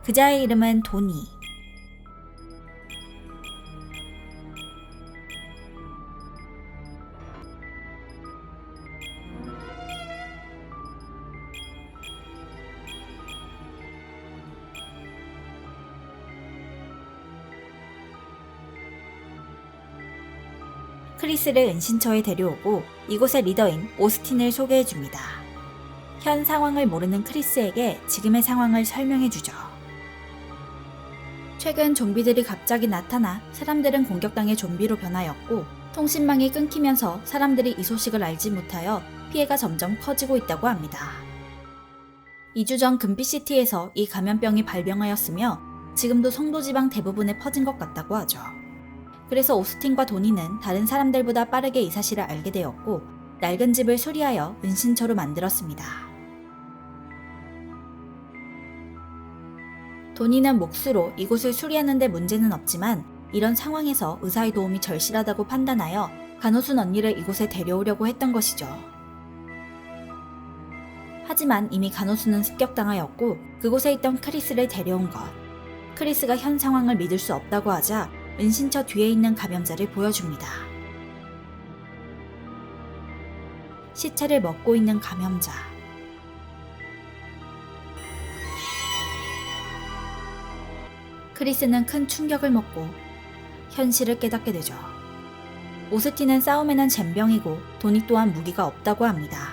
그자의 이름은 도니. 크리스를 은신처에 데려오고 이곳의 리더인 오스틴을 소개해줍니다. 현 상황을 모르는 크리스에게 지금의 상황을 설명해주죠. 최근 좀비들이 갑자기 나타나 사람들은 공격당해 좀비로 변하였고 통신망이 끊기면서 사람들이 이 소식을 알지 못하여 피해가 점점 커지고 있다고 합니다. 2주 전 금빛시티에서 이 감염병이 발병하였으며 지금도 성도지방 대부분에 퍼진 것 같다고 하죠. 그래서 오스틴과 도니는 다른 사람들보다 빠르게 이 사실을 알게 되었고 낡은 집을 수리하여 은신처로 만들었습니다. 도니는 몫으로 이곳을 수리하는 데 문제는 없지만 이런 상황에서 의사의 도움이 절실하다고 판단하여 간호순 언니를 이곳에 데려오려고 했던 것이죠. 하지만 이미 간호순은 습격당하였고 그곳에 있던 크리스를 데려온 것. 크리스가 현 상황을 믿을 수 없다고 하자 은신처 뒤에 있는 감염자를 보여줍니다. 시체를 먹고 있는 감염자. 크리스는 큰 충격을 먹고 현실을 깨닫게 되죠. 오스틴은 싸움에는 젬병이고 도니 또한 무기가 없다고 합니다.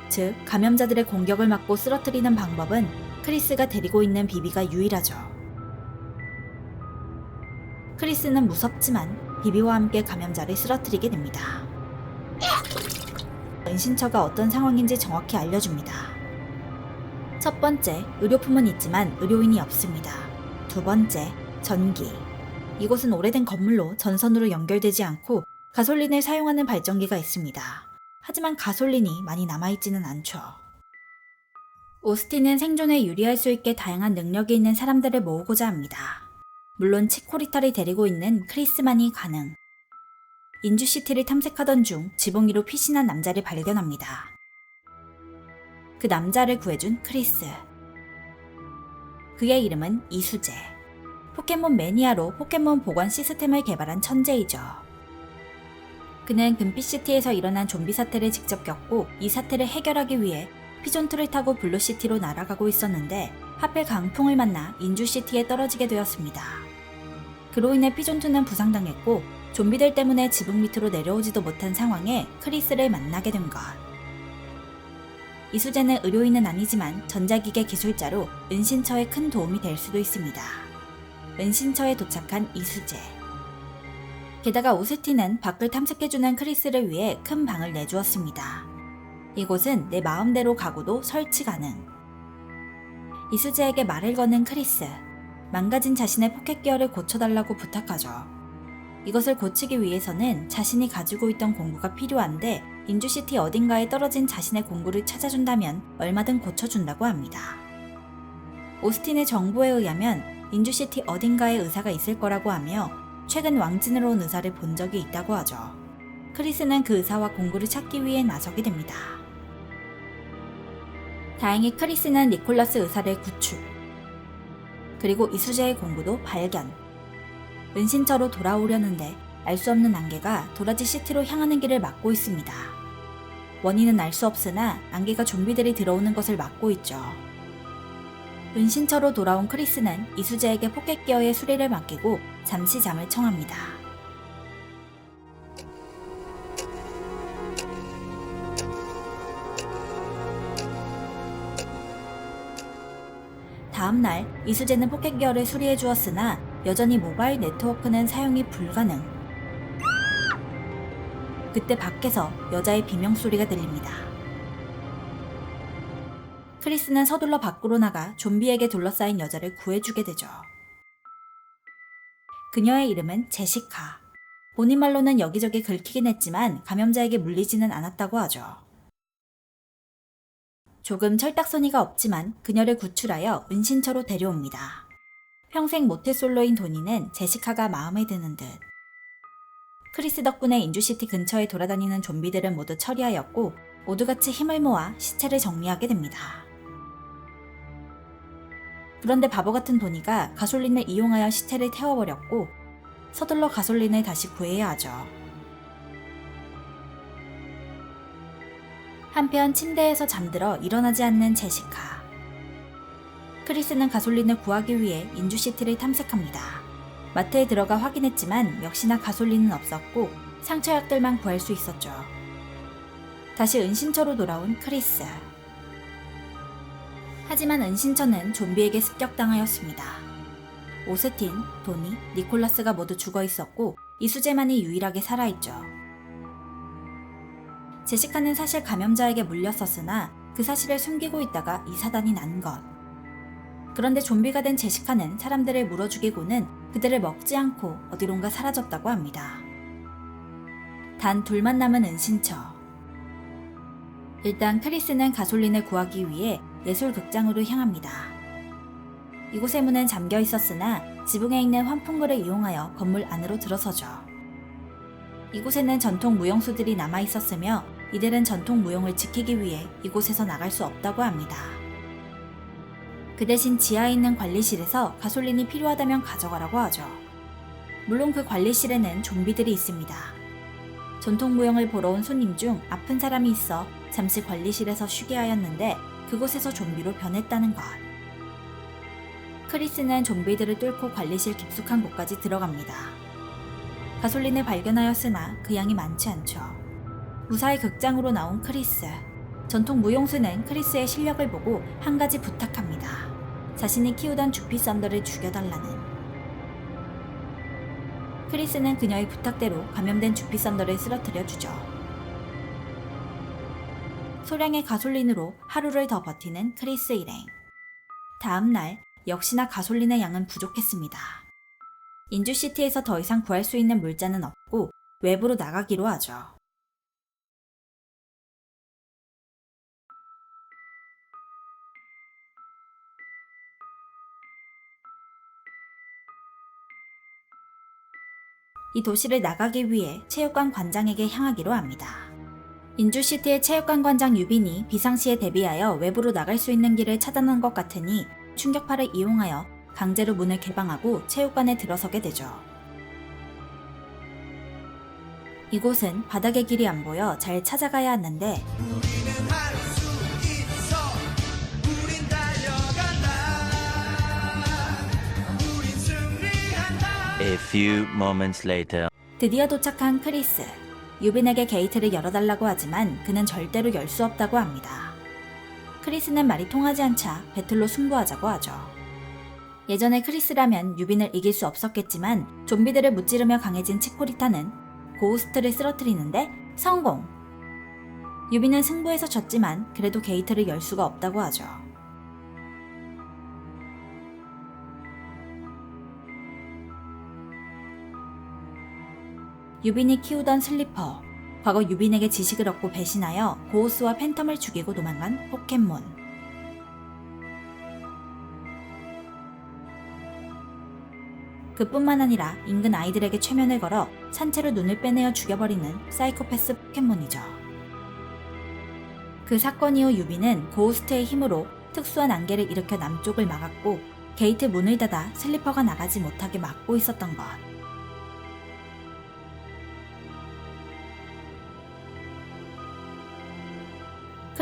즉, 감염자들의 공격을 막고 쓰러뜨리는 방법은 크리스가 데리고 있는 비비가 유일하죠. 크리스는 무섭지만 비비와 함께 감염자를 쓰러뜨리게 됩니다. 은신처가 어떤 상황인지 정확히 알려줍니다. 첫 번째, 의료품은 있지만 의료인이 없습니다. 두 번째, 전기. 이곳은 오래된 건물로 전선으로 연결되지 않고 가솔린을 사용하는 발전기가 있습니다. 하지만 가솔린이 많이 남아있지는 않죠. 오스틴은 생존에 유리할 수 있게 다양한 능력이 있는 사람들을 모으고자 합니다. 물론 치코리타를 데리고 있는 크리스만이 가능. 인주시티를 탐색하던 중 지붕 위로 피신한 남자를 발견합니다. 그 남자를 구해준 크리스. 그의 이름은 이수재. 포켓몬 매니아로 포켓몬 보관 시스템을 개발한 천재이죠. 그는 금빛시티에서 일어난 좀비 사태를 직접 겪고 이 사태를 해결하기 위해 피존트를 타고 블루시티로 날아가고 있었는데 하필 강풍을 만나 인주시티에 떨어지게 되었습니다. 그로 인해 피존트는 부상당했고 좀비들 때문에 지붕 밑으로 내려오지도 못한 상황에 크리스를 만나게 된 것. 이수재는 의료인은 아니지만 전자기계 기술자로 은신처에 큰 도움이 될 수도 있습니다. 은신처에 도착한 이수재. 게다가 오스틴은 밖을 탐색해주는 크리스를 위해 큰 방을 내주었습니다. 이곳은 내 마음대로 가구도 설치 가능. 이수재에게 말을 거는 크리스. 망가진 자신의 포켓기어를 고쳐달라고 부탁하죠. 이것을 고치기 위해서는 자신이 가지고 있던 공구가 필요한데 인주시티 어딘가에 떨어진 자신의 공구를 찾아준다면 얼마든 고쳐준다고 합니다. 오스틴의 정보에 의하면 인주시티 어딘가에 의사가 있을 거라고 하며 최근 왕진으로 온 의사를 본 적이 있다고 하죠. 크리스는 그 의사와 공구를 찾기 위해 나서게 됩니다. 다행히 크리스는 니콜라스 의사를 구출. 그리고 이수재의 공구도 발견. 은신처로 돌아오려는데 알 수 없는 안개가 도라지 시티로 향하는 길을 막고 있습니다. 원인은 알 수 없으나 안개가 좀비들이 들어오는 것을 막고 있죠. 은신처로 돌아온 크리스는 이수재에게 포켓기어의 수리를 맡기고 잠시 잠을 청합니다. 다음날 이수재는 포켓기어를 수리해 주었으나 여전히 모바일 네트워크는 사용이 불가능. 그때 밖에서 여자의 비명소리가 들립니다. 크리스는 서둘러 밖으로 나가 좀비에게 둘러싸인 여자를 구해주게 되죠. 그녀의 이름은 제시카. 본인 말로는 여기저기 긁히긴 했지만 감염자에게 물리지는 않았다고 하죠. 조금 철딱서니가 없지만 그녀를 구출하여 은신처로 데려옵니다. 평생 모태솔로인 도니는 제시카가 마음에 드는 듯. 크리스 덕분에 인주시티 근처에 돌아다니는 좀비들은 모두 처리하였고 모두같이 힘을 모아 시체를 정리하게 됩니다. 그런데 바보 같은 도니가 가솔린을 이용하여 시체를 태워버렸고 서둘러 가솔린을 다시 구해야 하죠. 한편 침대에서 잠들어 일어나지 않는 제시카. 크리스는 가솔린을 구하기 위해 인주시티를 탐색합니다. 마트에 들어가 확인했지만 역시나 가솔린은 없었고 상처약들만 구할 수 있었죠. 다시 은신처로 돌아온 크리스. 하지만 은신처는 좀비에게 습격당하였습니다. 오스틴, 도니, 니콜라스가 모두 죽어 있었고 이수재만이 유일하게 살아있죠. 제시카는 사실 감염자에게 물렸었으나 그 사실을 숨기고 있다가 이 사단이 난 것. 그런데 좀비가 된 제시카는 사람들을 물어 죽이고는 그들을 먹지 않고 어디론가 사라졌다고 합니다. 단 둘만 남은 은신처. 일단 크리스는 가솔린을 구하기 위해 예술극장으로 향합니다. 이곳의 문은 잠겨 있었으나 지붕에 있는 환풍구를 이용하여 건물 안으로 들어서죠. 이곳에는 전통 무용수들이 남아 있었으며 이들은 전통 무용을 지키기 위해 이곳에서 나갈 수 없다고 합니다. 그 대신 지하에 있는 관리실에서 가솔린이 필요하다면 가져가라고 하죠. 물론 그 관리실에는 좀비들이 있습니다. 전통 무용을 보러 온 손님 중 아픈 사람이 있어 잠시 관리실에서 쉬게 하였는데 그곳에서 좀비로 변했다는 것. 크리스는 좀비들을 뚫고 관리실 깊숙한 곳까지 들어갑니다. 가솔린을 발견하였으나 그 양이 많지 않죠. 무사히 극장으로 나온 크리스. 전통 무용수는 크리스의 실력을 보고 한 가지 부탁합니다. 자신이 키우던 주피 썬더를 죽여달라는. 크리스는 그녀의 부탁대로 감염된 주피 썬더를 쓰러뜨려 주죠. 소량의 가솔린으로 하루를 더 버티는 크리스 일행. 다음 날 역시나 가솔린의 양은 부족했습니다. 인주시티에서 더 이상 구할 수 있는 물자는 없고 외부로 나가기로 하죠. 이 도시를 나가기 위해 체육관 관장에게 향하기로 합니다. 인주시티의 체육관 관장 유빈이 비상시에 대비하여 외부로 나갈 수 있는 길을 차단한 것 같으니 충격파를 이용하여 강제로 문을 개방하고 체육관에 들어서게 되죠. 이곳은 바닥의 길이 안 보여 잘 찾아가야 하는데 A few moments later. 드디어 도착한 크리스. 유빈에게 게이트를 열어달라고 하지만 그는 절대로 열 수 없다고 합니다. 크리스는 말이 통하지 않자 배틀로 승부하자고 하죠. 예전에 크리스라면 유빈을 이길 수 없었겠지만 좀비들을 무찌르며 강해진 치코리타는 고우스트를 쓰러뜨리는데 성공! 유빈은 승부에서 졌지만 그래도 게이트를 열 수가 없다고 하죠. 유빈이 키우던 슬리퍼. 과거 유빈에게 지식을 얻고 배신하여 고우스와 팬텀을 죽이고 도망간 포켓몬. 그뿐만 아니라 인근 아이들에게 최면을 걸어 산채로 눈을 빼내어 죽여버리는 사이코패스 포켓몬이죠. 그 사건 이후 유빈은 고우스트의 힘으로 특수한 안개를 일으켜 남쪽을 막았고 게이트 문을 닫아 슬리퍼가 나가지 못하게 막고 있었던 것.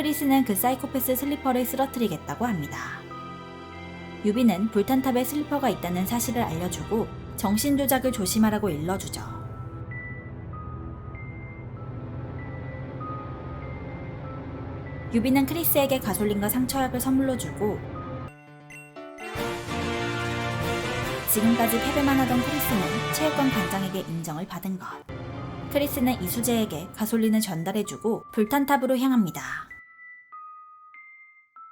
크리스는 그 사이코패스 슬리퍼를 쓰러뜨리겠다고 합니다. 유비는 불탄탑에 슬리퍼가 있다는 사실을 알려주고 정신조작을 조심하라고 일러주죠. 유비는 크리스에게 가솔린과 상처약을 선물로 주고 지금까지 패배만 하던 크리스는 체육관 관장에게 인정을 받은 것. 크리스는 이수재에게 가솔린을 전달해주고 불탄탑으로 향합니다.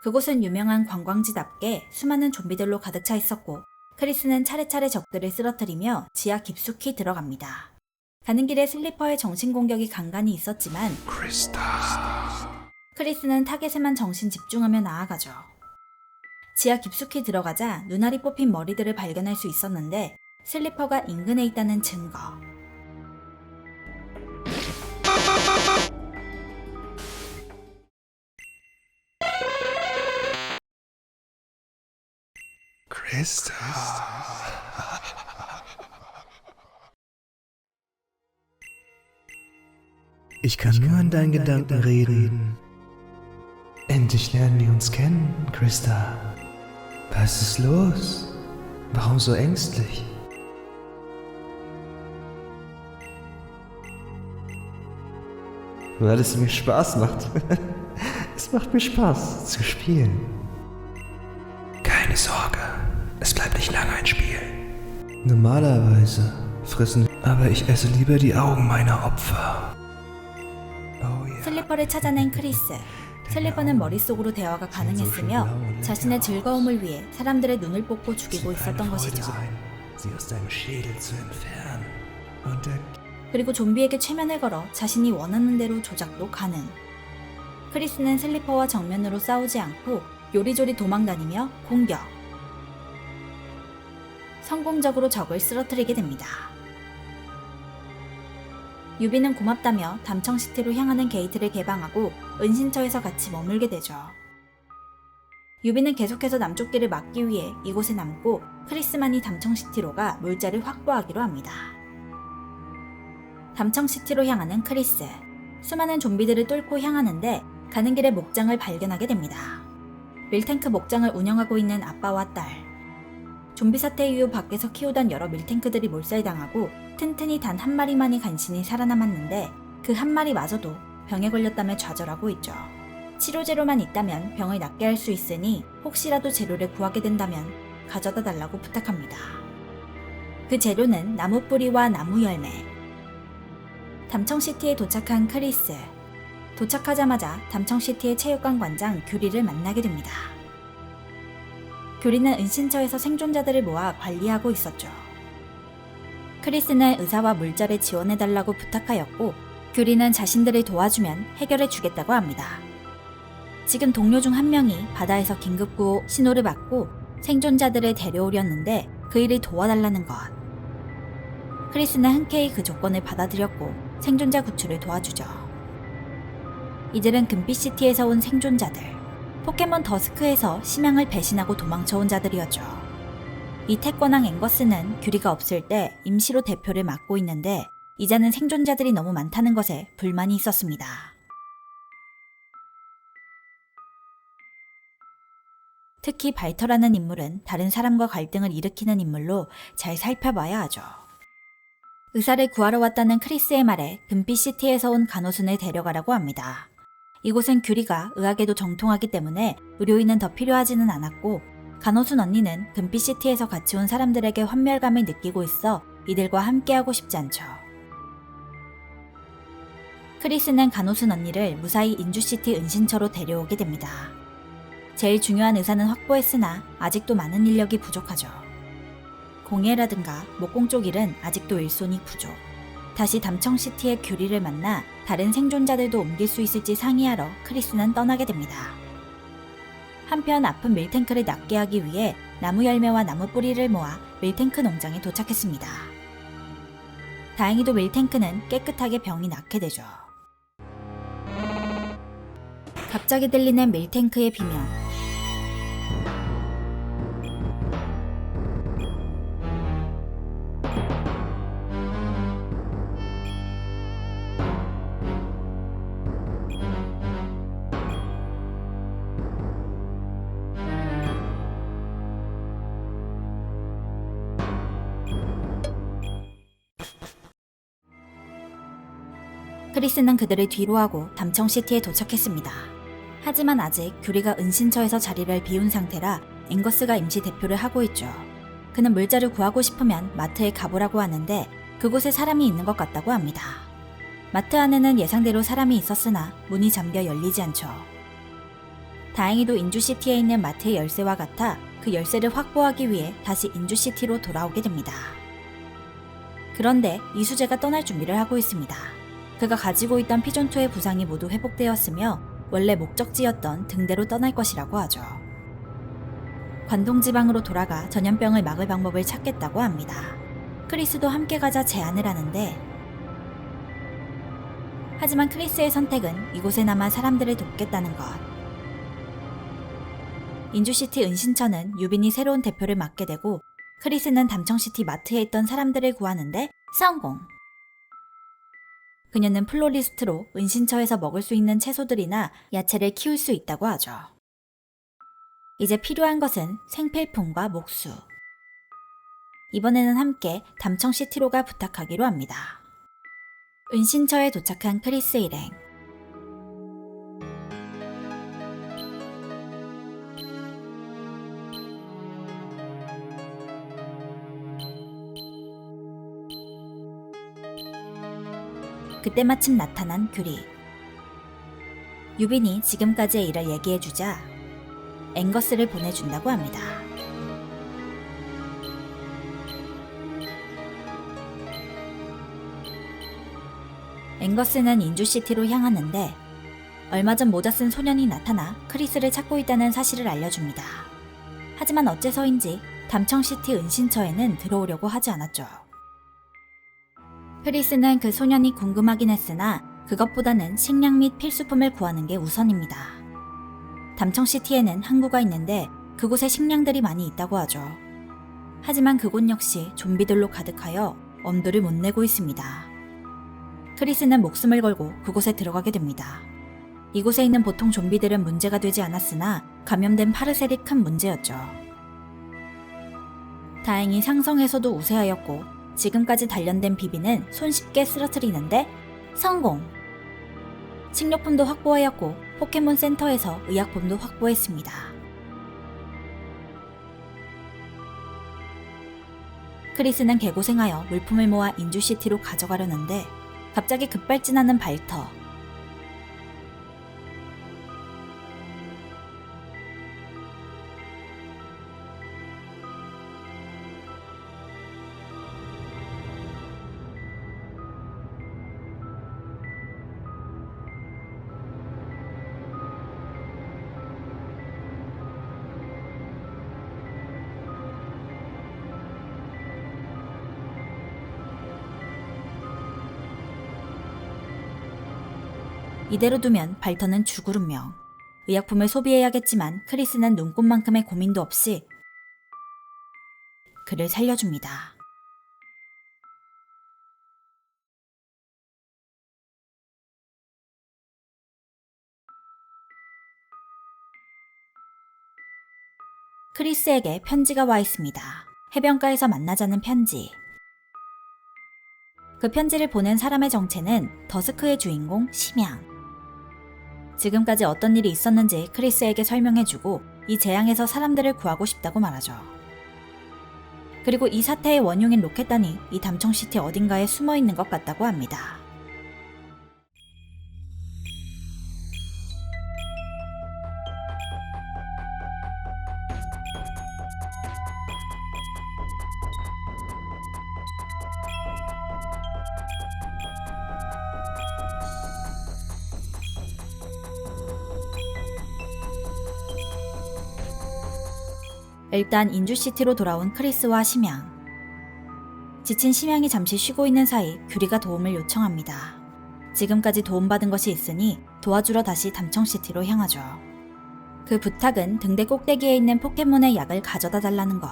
그곳은 유명한 관광지답게 수많은 좀비들로 가득 차 있었고 크리스는 차례차례 적들을 쓰러뜨리며 지하 깊숙이 들어갑니다. 가는 길에 슬리퍼의 정신공격이 간간히 있었지만 크리스는 타겟에만 정신 집중하며 나아가죠. 지하 깊숙이 들어가자 눈알이 뽑힌 머리들을 발견할 수 있었는데 슬리퍼가 인근에 있다는 증거. Christa. Ich kann nur an deinen Gedanken reden. Endlich lernen wir uns kennen, Christa. Was ist los? Warum so ängstlich? Weil es mir Spaß macht. Es macht mir Spaß zu spielen. Keine Sorge, es bleibt nicht lange ein Spiel. Normalerweise fressen, aber ich esse lieber die Augen meiner Opfer. Oh yeah. 슬리퍼를 찾아낸 크리스. 슬리퍼는 머릿속으로 대화가 가능했으며 자신의 즐거움을 위해 사람들의 눈을 뽑고 죽이고 있었던 것이죠. Sie aus deinem Schädel zu entfernen. Und der 그리고 좀비에게 최면을 걸어 자신이 원하는 대로 조작도 가능. 크리스는 슬리퍼와 정면으로 싸우지 않고 요리조리 도망다니며 공격. 성공적으로 적을 쓰러뜨리게 됩니다. 유비는 고맙다며 담청시티로 향하는 게이트를 개방하고 은신처에서 같이 머물게 되죠. 유비는 계속해서 남쪽 길을 막기 위해 이곳에 남고 크리스만이 담청시티로 가 물자를 확보하기로 합니다. 담청시티로 향하는 크리스. 수많은 좀비들을 뚫고 향하는데 가는 길에 목장을 발견하게 됩니다. 밀탱크 목장을 운영하고 있는 아빠와 딸. 좀비 사태 이후 밖에서 키우던 여러 밀탱크들이 몰살당하고 튼튼히 단 한 마리만이 간신히 살아남았는데 그 한 마리마저도 병에 걸렸다며 좌절하고 있죠. 치료제로만 있다면 병을 낫게 할 수 있으니 혹시라도 재료를 구하게 된다면 가져다 달라고 부탁합니다. 그 재료는 나무 뿌리와 나무 열매. 담청시티에 도착한 크리스. 도착하자마자 담청시티의 체육관 관장 규리를 만나게 됩니다. 규리는 은신처에서 생존자들을 모아 관리하고 있었죠. 크리스는 의사와 물자를 지원해달라고 부탁하였고 규리는 자신들을 도와주면 해결해주겠다고 합니다. 지금 동료 중 한 명이 바다에서 긴급구호 신호를 받고 생존자들을 데려오려는데 그 일을 도와달라는 것. 크리스는 흔쾌히 그 조건을 받아들였고 생존자 구출을 도와주죠. 이들은 금빛시티에서 온 생존자들. 포켓몬 더스크에서 심양을 배신하고 도망쳐온 자들이었죠. 이 태권왕 앵거스는 규리가 없을 때 임시로 대표를 맡고 있는데 이자는 생존자들이 너무 많다는 것에 불만이 있었습니다. 특히 발터라는 인물은 다른 사람과 갈등을 일으키는 인물로 잘 살펴봐야 하죠. 의사를 구하러 왔다는 크리스의 말에 금빛시티에서 온 간호순을 데려가라고 합니다. 이곳은 규리가 의학에도 정통하기 때문에 의료인은 더 필요하지는 않았고 간호순 언니는 금빛시티에서 같이 온 사람들에게 환멸감을 느끼고 있어 이들과 함께하고 싶지 않죠. 크리스는 간호순 언니를 무사히 인주시티 은신처로 데려오게 됩니다. 제일 중요한 의사는 확보했으나 아직도 많은 인력이 부족하죠. 공예라든가 목공 쪽 일은 아직도 일손이 부족. 다시 담청시티의 규리를 만나 다른 생존자들도 옮길 수 있을지 상의하러 크리스는 떠나게 됩니다. 한편 아픈 밀탱크를 낫게 하기 위해 나무 열매와 나무 뿌리를 모아 밀탱크 농장에 도착했습니다. 다행히도 밀탱크는 깨끗하게 병이 낫게 되죠. 갑자기 들리는 밀탱크의 비명. 크리스는 그들을 뒤로하고 담청시티에 도착했습니다. 하지만 아직 규리가 은신처에서 자리를 비운 상태라 앵거스가 임시 대표를 하고 있죠. 그는 물자를 구하고 싶으면 마트에 가보라고 하는데 그곳에 사람이 있는 것 같다고 합니다. 마트 안에는 예상대로 사람이 있었으나 문이 잠겨 열리지 않죠. 다행히도 인주시티에 있는 마트의 열쇠와 같아 그 열쇠를 확보하기 위해 다시 인주시티로 돌아오게 됩니다. 그런데 이수재가 떠날 준비를 하고 있습니다. 그가 가지고 있던 피존2의 부상이 모두 회복되었으며 원래 목적지였던 등대로 떠날 것이라고 하죠. 관동지방으로 돌아가 전염병을 막을 방법을 찾겠다고 합니다. 크리스도 함께 가자 제안을 하는데 하지만 크리스의 선택은 이곳에 남아 사람들을 돕겠다는 것. 인주시티 은신처는 유빈이 새로운 대표를 맡게 되고 크리스는 담청시티 마트에 있던 사람들을 구하는데 성공! 그녀는 플로리스트로 은신처에서 먹을 수 있는 채소들이나 야채를 키울 수 있다고 하죠. 이제 필요한 것은 생필품과 목수. 이번에는 함께 담청시티로가 부탁하기로 합니다. 은신처에 도착한 크리스 일행. 그때 마침 나타난 규리. 유빈이 지금까지의 일을 얘기해주자 앵거스를 보내준다고 합니다. 앵거스는 인주시티로 향하는데 얼마 전 모자 쓴 소년이 나타나 크리스를 찾고 있다는 사실을 알려줍니다. 하지만 어째서인지 담청시티 은신처에는 들어오려고 하지 않았죠. 크리스는 그 소년이 궁금하긴 했으나 그것보다는 식량 및 필수품을 구하는 게 우선입니다. 담청시티에는 항구가 있는데 그곳에 식량들이 많이 있다고 하죠. 하지만 그곳 역시 좀비들로 가득하여 엄두를 못 내고 있습니다. 크리스는 목숨을 걸고 그곳에 들어가게 됩니다. 이곳에 있는 보통 좀비들은 문제가 되지 않았으나 감염된 파르셀이 큰 문제였죠. 다행히 상성에서도 우세하였고 지금까지 단련된 비비는 손쉽게 쓰러뜨리는데 성공! 식료품도 확보하였고 포켓몬 센터에서 의약품도 확보했습니다. 크리스는 개고생하여 물품을 모아 인주시티로 가져가려는데 갑자기 급발진하는 발터. 이대로 두면 발터는 죽을 운명. 의약품을 소비해야겠지만 크리스는 눈꽃만큼의 고민도 없이 그를 살려줍니다. 크리스에게 편지가 와 있습니다. 해변가에서 만나자는 편지. 그 편지를 보낸 사람의 정체는 더스크의 주인공 심양. 지금까지 어떤 일이 있었는지 크리스에게 설명해주고 이 재앙에서 사람들을 구하고 싶다고 말하죠. 그리고 이 사태의 원흉인 로켓단이 이 담청시티 어딘가에 숨어있는 것 같다고 합니다. 일단 인주시티로 돌아온 크리스와 심양. 지친 심양이 잠시 쉬고 있는 사이 규리가 도움을 요청합니다. 지금까지 도움받은 것이 있으니 도와주러 다시 담청시티로 향하죠. 그 부탁은 등대 꼭대기에 있는 포켓몬의 약을 가져다 달라는 것.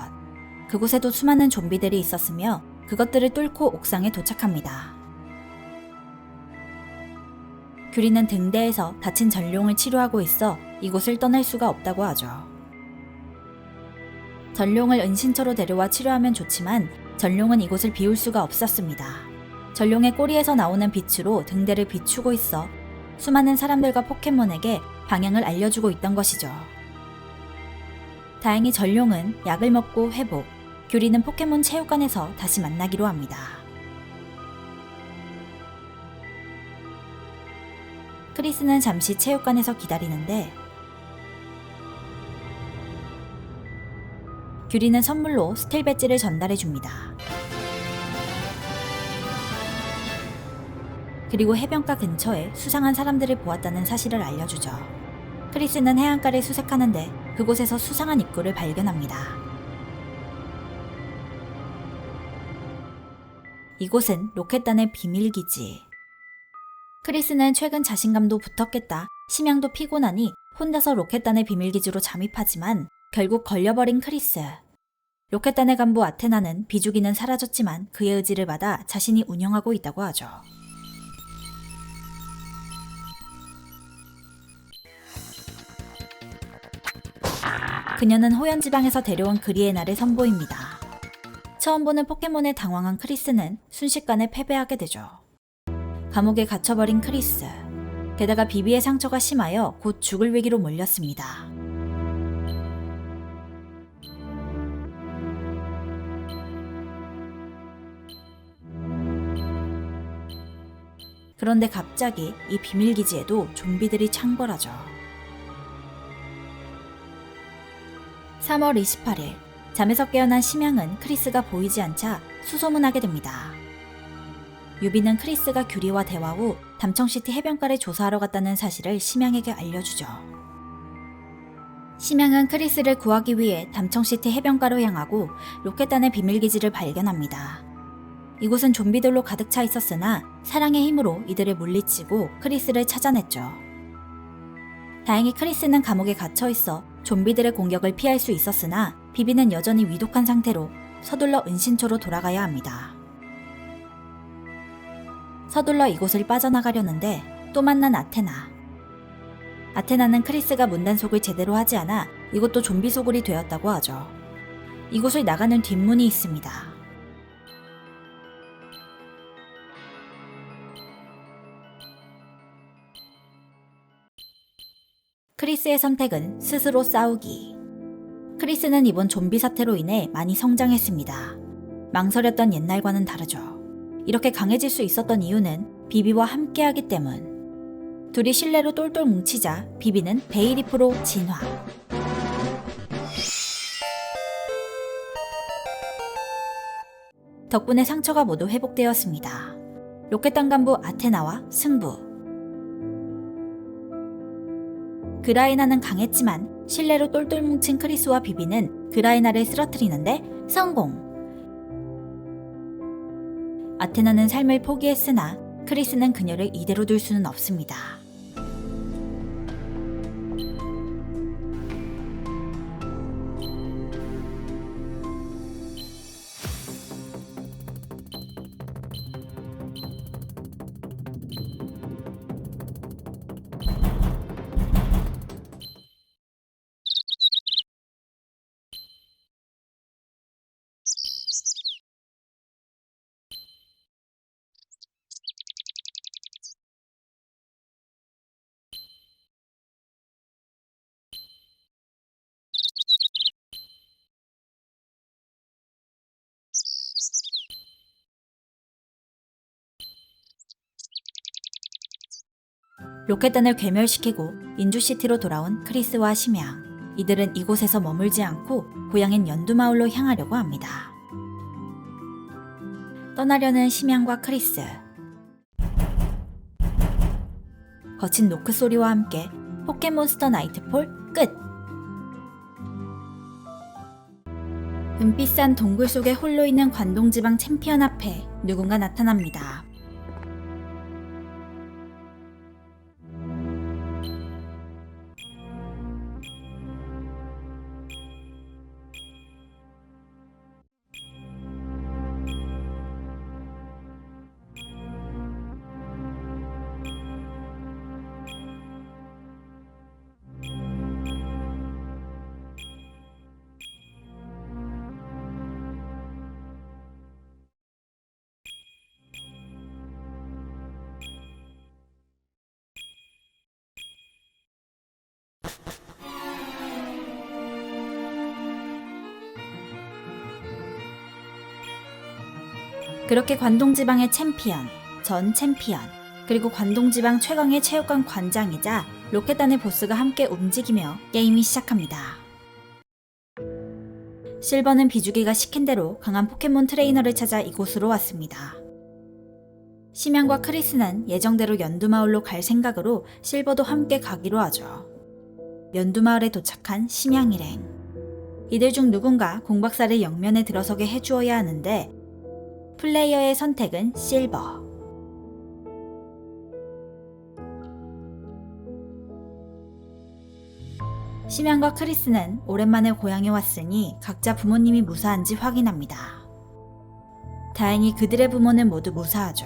그곳에도 수많은 좀비들이 있었으며 그것들을 뚫고 옥상에 도착합니다. 규리는 등대에서 다친 전룡을 치료하고 있어 이곳을 떠날 수가 없다고 하죠. 전룡을 은신처로 데려와 치료하면 좋지만 전룡은 이곳을 비울 수가 없었습니다. 전룡의 꼬리에서 나오는 빛으로 등대를 비추고 있어 수많은 사람들과 포켓몬에게 방향을 알려주고 있던 것이죠. 다행히 전룡은 약을 먹고 회복, 규리는 포켓몬 체육관에서 다시 만나기로 합니다. 크리스는 잠시 체육관에서 기다리는데 규리는 선물로 스틸 배지를 전달해줍니다. 그리고 해변가 근처에 수상한 사람들을 보았다는 사실을 알려주죠. 크리스는 해안가를 수색하는데 그곳에서 수상한 입구를 발견합니다. 이곳은 로켓단의 비밀기지. 크리스는 최근 자신감도 붙었겠다, 심양도 피곤하니 혼자서 로켓단의 비밀기지로 잠입하지만 결국 걸려버린 크리스. 로켓단의 간부 아테나는 비주기는 사라졌지만 그의 의지를 받아 자신이 운영하고 있다고 하죠. 그녀는 호연지방에서 데려온 그리에나를 선보입니다. 처음 보는 포켓몬에 당황한 크리스는 순식간에 패배하게 되죠. 감옥에 갇혀버린 크리스. 게다가 비비의 상처가 심하여 곧 죽을 위기로 몰렸습니다. 그런데 갑자기 이 비밀기지에도 좀비들이 창궐하죠. 3월 28일, 잠에서 깨어난 심양은 크리스가 보이지 않자 수소문하게 됩니다. 유비는 크리스가 규리와 대화 후 담청시티 해변가를 조사하러 갔다는 사실을 심양에게 알려주죠. 심양은 크리스를 구하기 위해 담청시티 해변가로 향하고 로켓단의 비밀기지를 발견합니다. 이곳은 좀비들로 가득 차 있었으나 사랑의 힘으로 이들을 물리치고 크리스를 찾아냈죠. 다행히 크리스는 감옥에 갇혀 있어 좀비들의 공격을 피할 수 있었으나 비비는 여전히 위독한 상태로 서둘러 은신처로 돌아가야 합니다. 서둘러 이곳을 빠져나가려는데 또 만난 아테나. 아테나는 크리스가 문단속을 제대로 하지 않아 이곳도 좀비 소굴이 되었다고 하죠. 이곳을 나가는 뒷문이 있습니다. 크리스의 선택은 스스로 싸우기. 크리스는 이번 좀비 사태로 인해 많이 성장했습니다. 망설였던 옛날과는 다르죠. 이렇게 강해질 수 있었던 이유는 비비와 함께하기 때문. 둘이 실내로 똘똘 뭉치자 비비는 베이리프로 진화. 덕분에 상처가 모두 회복되었습니다. 로켓단 간부 아테나와 승부. 그라이나는 강했지만 실내로 똘똘 뭉친 크리스와 비비는 그라이나를 쓰러뜨리는데 성공! 아테나는 삶을 포기했으나 크리스는 그녀를 이대로 둘 수는 없습니다. 로켓단을 괴멸시키고 인주시티로 돌아온 크리스와 심양. 이들은 이곳에서 머물지 않고 고향인 연두마을로 향하려고 합니다. 떠나려는 심양과 크리스. 거친 노크 소리와 함께 포켓몬스터 나이트폴 끝! 은빛산 동굴 속에 홀로 있는 관동지방 챔피언 앞에 누군가 나타납니다. 그렇게 관동지방의 챔피언, 전 챔피언, 그리고 관동지방 최강의 체육관 관장이자 로켓단의 보스가 함께 움직이며 게임이 시작합니다. 실버는 비주기가 시킨 대로 강한 포켓몬 트레이너를 찾아 이곳으로 왔습니다. 심양과 크리스는 예정대로 연두마을로 갈 생각으로 실버도 함께 가기로 하죠. 연두마을에 도착한 심양 일행. 이들 중 누군가 공박사를 영면에 들어서게 해주어야 하는데 플레이어의 선택은 실버. 심양과 크리스는 오랜만에 고향에 왔으니 각자 부모님이 무사한지 확인합니다. 다행히 그들의 부모는 모두 무사하죠.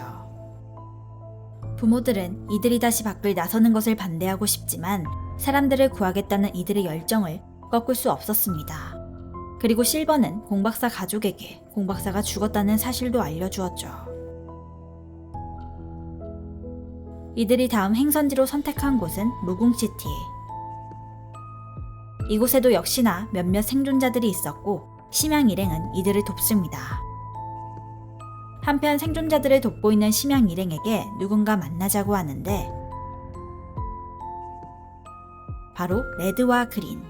부모들은 이들이 다시 밖을 나서는 것을 반대하고 싶지만 사람들을 구하겠다는 이들의 열정을 꺾을 수 없었습니다. 그리고 실버는 공박사 가족에게 공박사가 죽었다는 사실도 알려주었죠. 이들이 다음 행선지로 선택한 곳은 무궁시티. 이곳에도 역시나 몇몇 생존자들이 있었고 심양 일행은 이들을 돕습니다. 한편 생존자들을 돕고 있는 심양 일행에게 누군가 만나자고 하는데 바로 레드와 그린.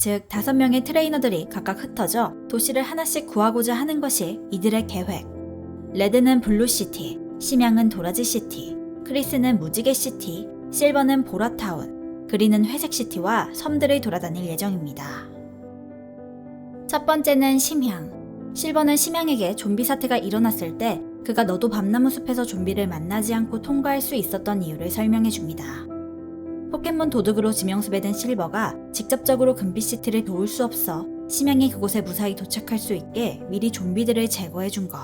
즉 5명의 트레이너들이 각각 흩어져 도시를 하나씩 구하고자 하는 것이 이들의 계획. 레드는 블루시티, 심양은 도라지시티, 크리스는 무지개시티, 실버는 보라타운, 그린은 회색시티와 섬들을 돌아다닐 예정입니다. 첫 번째는 심양. 실버는 심양에게 좀비 사태가 일어났을 때 그가 너도 밤나무 숲에서 좀비를 만나지 않고 통과할 수 있었던 이유를 설명해 줍니다. 포켓몬 도둑으로 지명수배 된 실버가 직접적으로 금빛시티를 도울 수 없어 심양이 그곳에 무사히 도착할 수 있게 미리 좀비들을 제거해 준 것.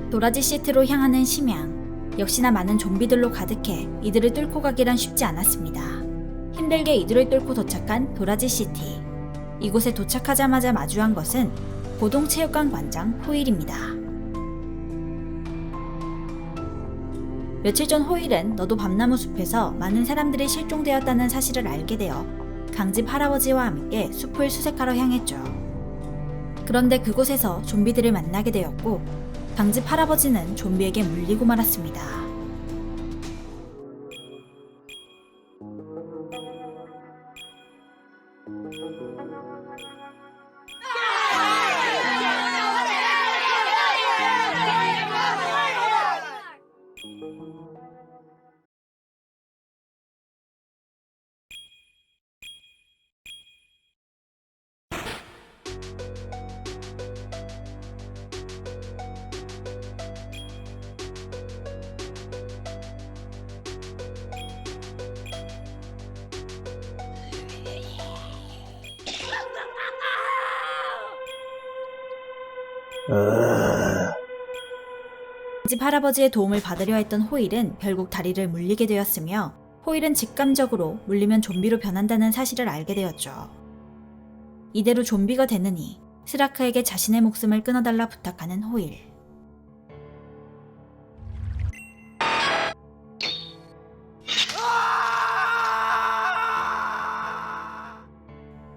도라지 시티로 향하는 심양. 역시나 많은 좀비들로 가득해 이들을 뚫고 가기란 쉽지 않았습니다. 힘들게 이들을 뚫고 도착한 도라지 시티. 이곳에 도착하자마자 마주한 것은 고동체육관 관장 호일입니다. 며칠 전 호일은 너도 밤나무 숲에서 많은 사람들이 실종되었다는 사실을 알게 되어 강집 할아버지와 함께 숲을 수색하러 향했죠. 그런데 그곳에서 좀비들을 만나게 되었고 강집 할아버지는 좀비에게 물리고 말았습니다. 집 할아버지의 도움을 받으려 했던 호일은 결국 다리를 물리게 되었으며 호일은 직감적으로 물리면 좀비로 변한다는 사실을 알게 되었죠. 이대로 좀비가 되느니 스라크에게 자신의 목숨을 끊어달라 부탁하는 호일.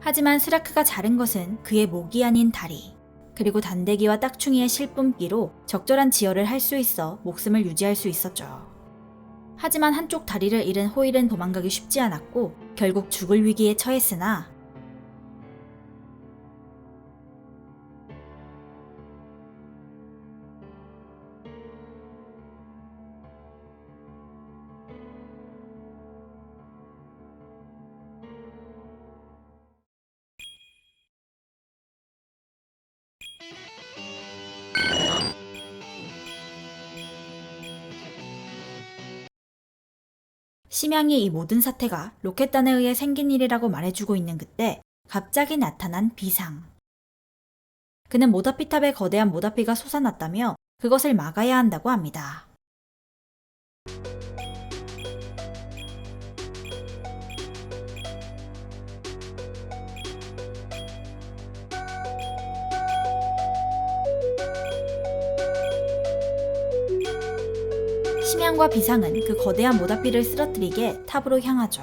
하지만 스라크가 자른 것은 그의 목이 아닌 다리, 그리고 단대기와 딱충이의 실뿜기로 적절한 지혈을 할 수 있어 목숨을 유지할 수 있었죠. 하지만 한쪽 다리를 잃은 호일은 도망가기 쉽지 않았고 결국 죽을 위기에 처했으나 심양이 이 모든 사태가 로켓단에 의해 생긴 일이라고 말해주고 있는 그때 갑자기 나타난 비상. 그는 모다피탑에 거대한 모다피가 솟아났다며 그것을 막아야 한다고 합니다. 심양과 비상은 그 거대한 모다피를 쓰러뜨리게 탑으로 향하죠.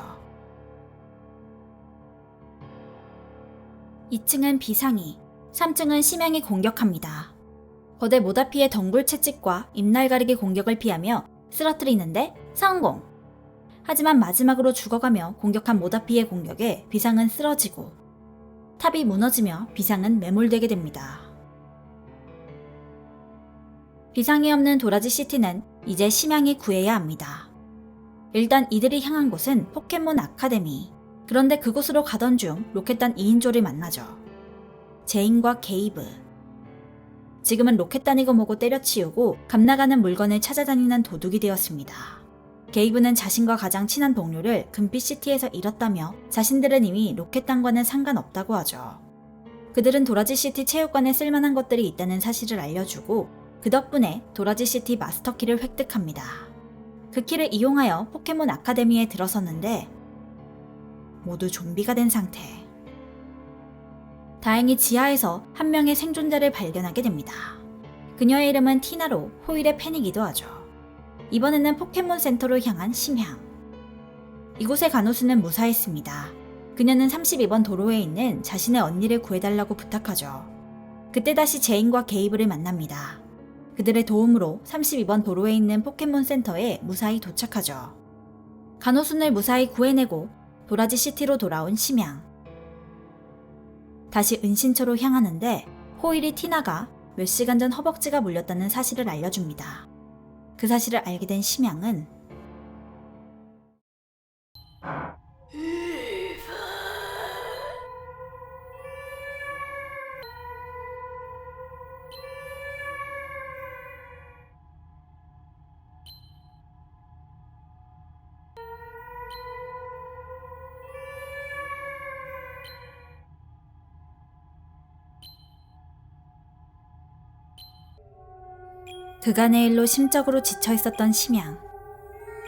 2층은 비상이, 3층은 심양이 공격합니다. 거대 모다피의 덩굴 채찍과 잎날 가리기 공격을 피하며 쓰러뜨리는데 성공! 하지만 마지막으로 죽어가며 공격한 모다피의 공격에 비상은 쓰러지고 탑이 무너지며 비상은 매몰되게 됩니다. 비상이 없는 도라지 시티는 이제 심양이 구해야 합니다. 일단 이들이 향한 곳은 포켓몬 아카데미. 그런데 그곳으로 가던 중 로켓단 2인조를 만나죠. 제인과 게이브. 지금은 로켓단이고 뭐고 때려치우고 감나가는 물건을 찾아다니는 도둑이 되었습니다. 게이브는 자신과 가장 친한 동료를 금빛시티에서 잃었다며 자신들은 이미 로켓단과는 상관없다고 하죠. 그들은 도라지시티 체육관에 쓸만한 것들이 있다는 사실을 알려주고 그 덕분에 도라지시티 마스터키를 획득합니다. 그 키를 이용하여 포켓몬 아카데미에 들어섰는데 모두 좀비가 된 상태. 다행히 지하에서 한 명의 생존자를 발견하게 됩니다. 그녀의 이름은 티나로 호일의 팬이기도 하죠. 이번에는 포켓몬 센터로 향한 심양. 이곳의 간호수는 무사했습니다. 그녀는 32번 도로에 있는 자신의 언니를 구해달라고 부탁하죠. 그때 다시 제인과 게이브를 만납니다. 그들의 도움으로 32번 도로에 있는 포켓몬 센터에 무사히 도착하죠. 간호순을 무사히 구해내고 도라지 시티로 돌아온 심양. 다시 은신처로 향하는데 호일이 티나가 몇 시간 전 허벅지가 물렸다는 사실을 알려줍니다. 그 사실을 알게 된 심양은 그간의 일로 심적으로 지쳐 있었던 심양.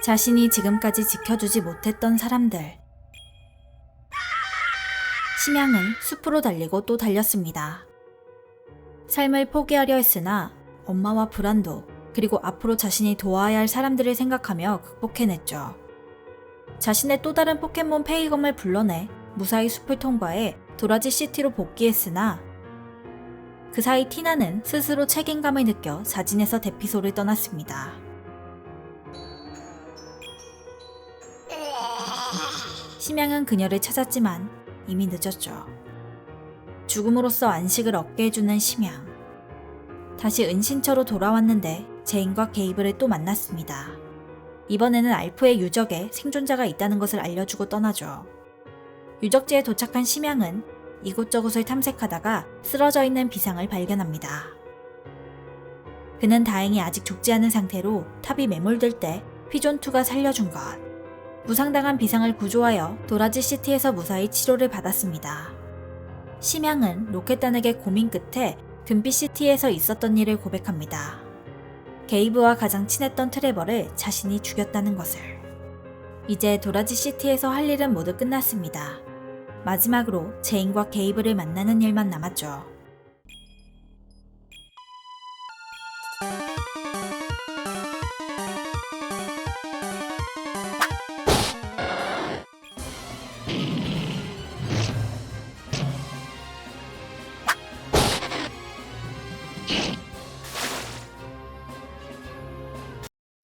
자신이 지금까지 지켜주지 못했던 사람들. 심양은 숲으로 달리고 또 달렸습니다. 삶을 포기하려 했으나 엄마와 브란도 그리고 앞으로 자신이 도와야 할 사람들을 생각하며 극복해냈죠. 자신의 또 다른 포켓몬 페이검을 불러내 무사히 숲을 통과해 도라지 시티로 복귀했으나 그 사이 티나는 스스로 책임감을 느껴 자진해서 대피소를 떠났습니다. 심양은 그녀를 찾았지만 이미 늦었죠. 죽음으로써 안식을 얻게 해주는 심양. 다시 은신처로 돌아왔는데 제인과 게이브를 또 만났습니다. 이번에는 알프의 유적에 생존자가 있다는 것을 알려주고 떠나죠. 유적지에 도착한 심양은 이곳저곳을 탐색하다가 쓰러져 있는 비상을 발견합니다. 그는 다행히 아직 죽지 않은 상태로 탑이 매몰될 때 피존2가 살려준 것. 부상당한 비상을 구조하여 도라지 시티에서 무사히 치료를 받았습니다. 심양은 로켓단에게 고민 끝에 금빛 시티에서 있었던 일을 고백합니다. 게이브와 가장 친했던 트레버를 자신이 죽였다는 것을. 이제 도라지 시티에서 할 일은 모두 끝났습니다. 마지막으로 제인과 게이브를 만나는 일만 남았죠.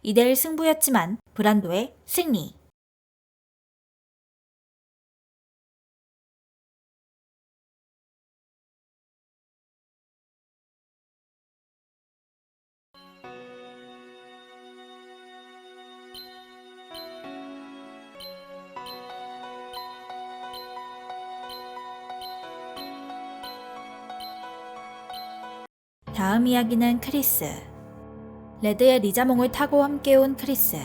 2대1 승부였지만 브란도의 승리. 다음 이야기는 크리스. 레드의 리자몽을 타고 함께 온 크리스.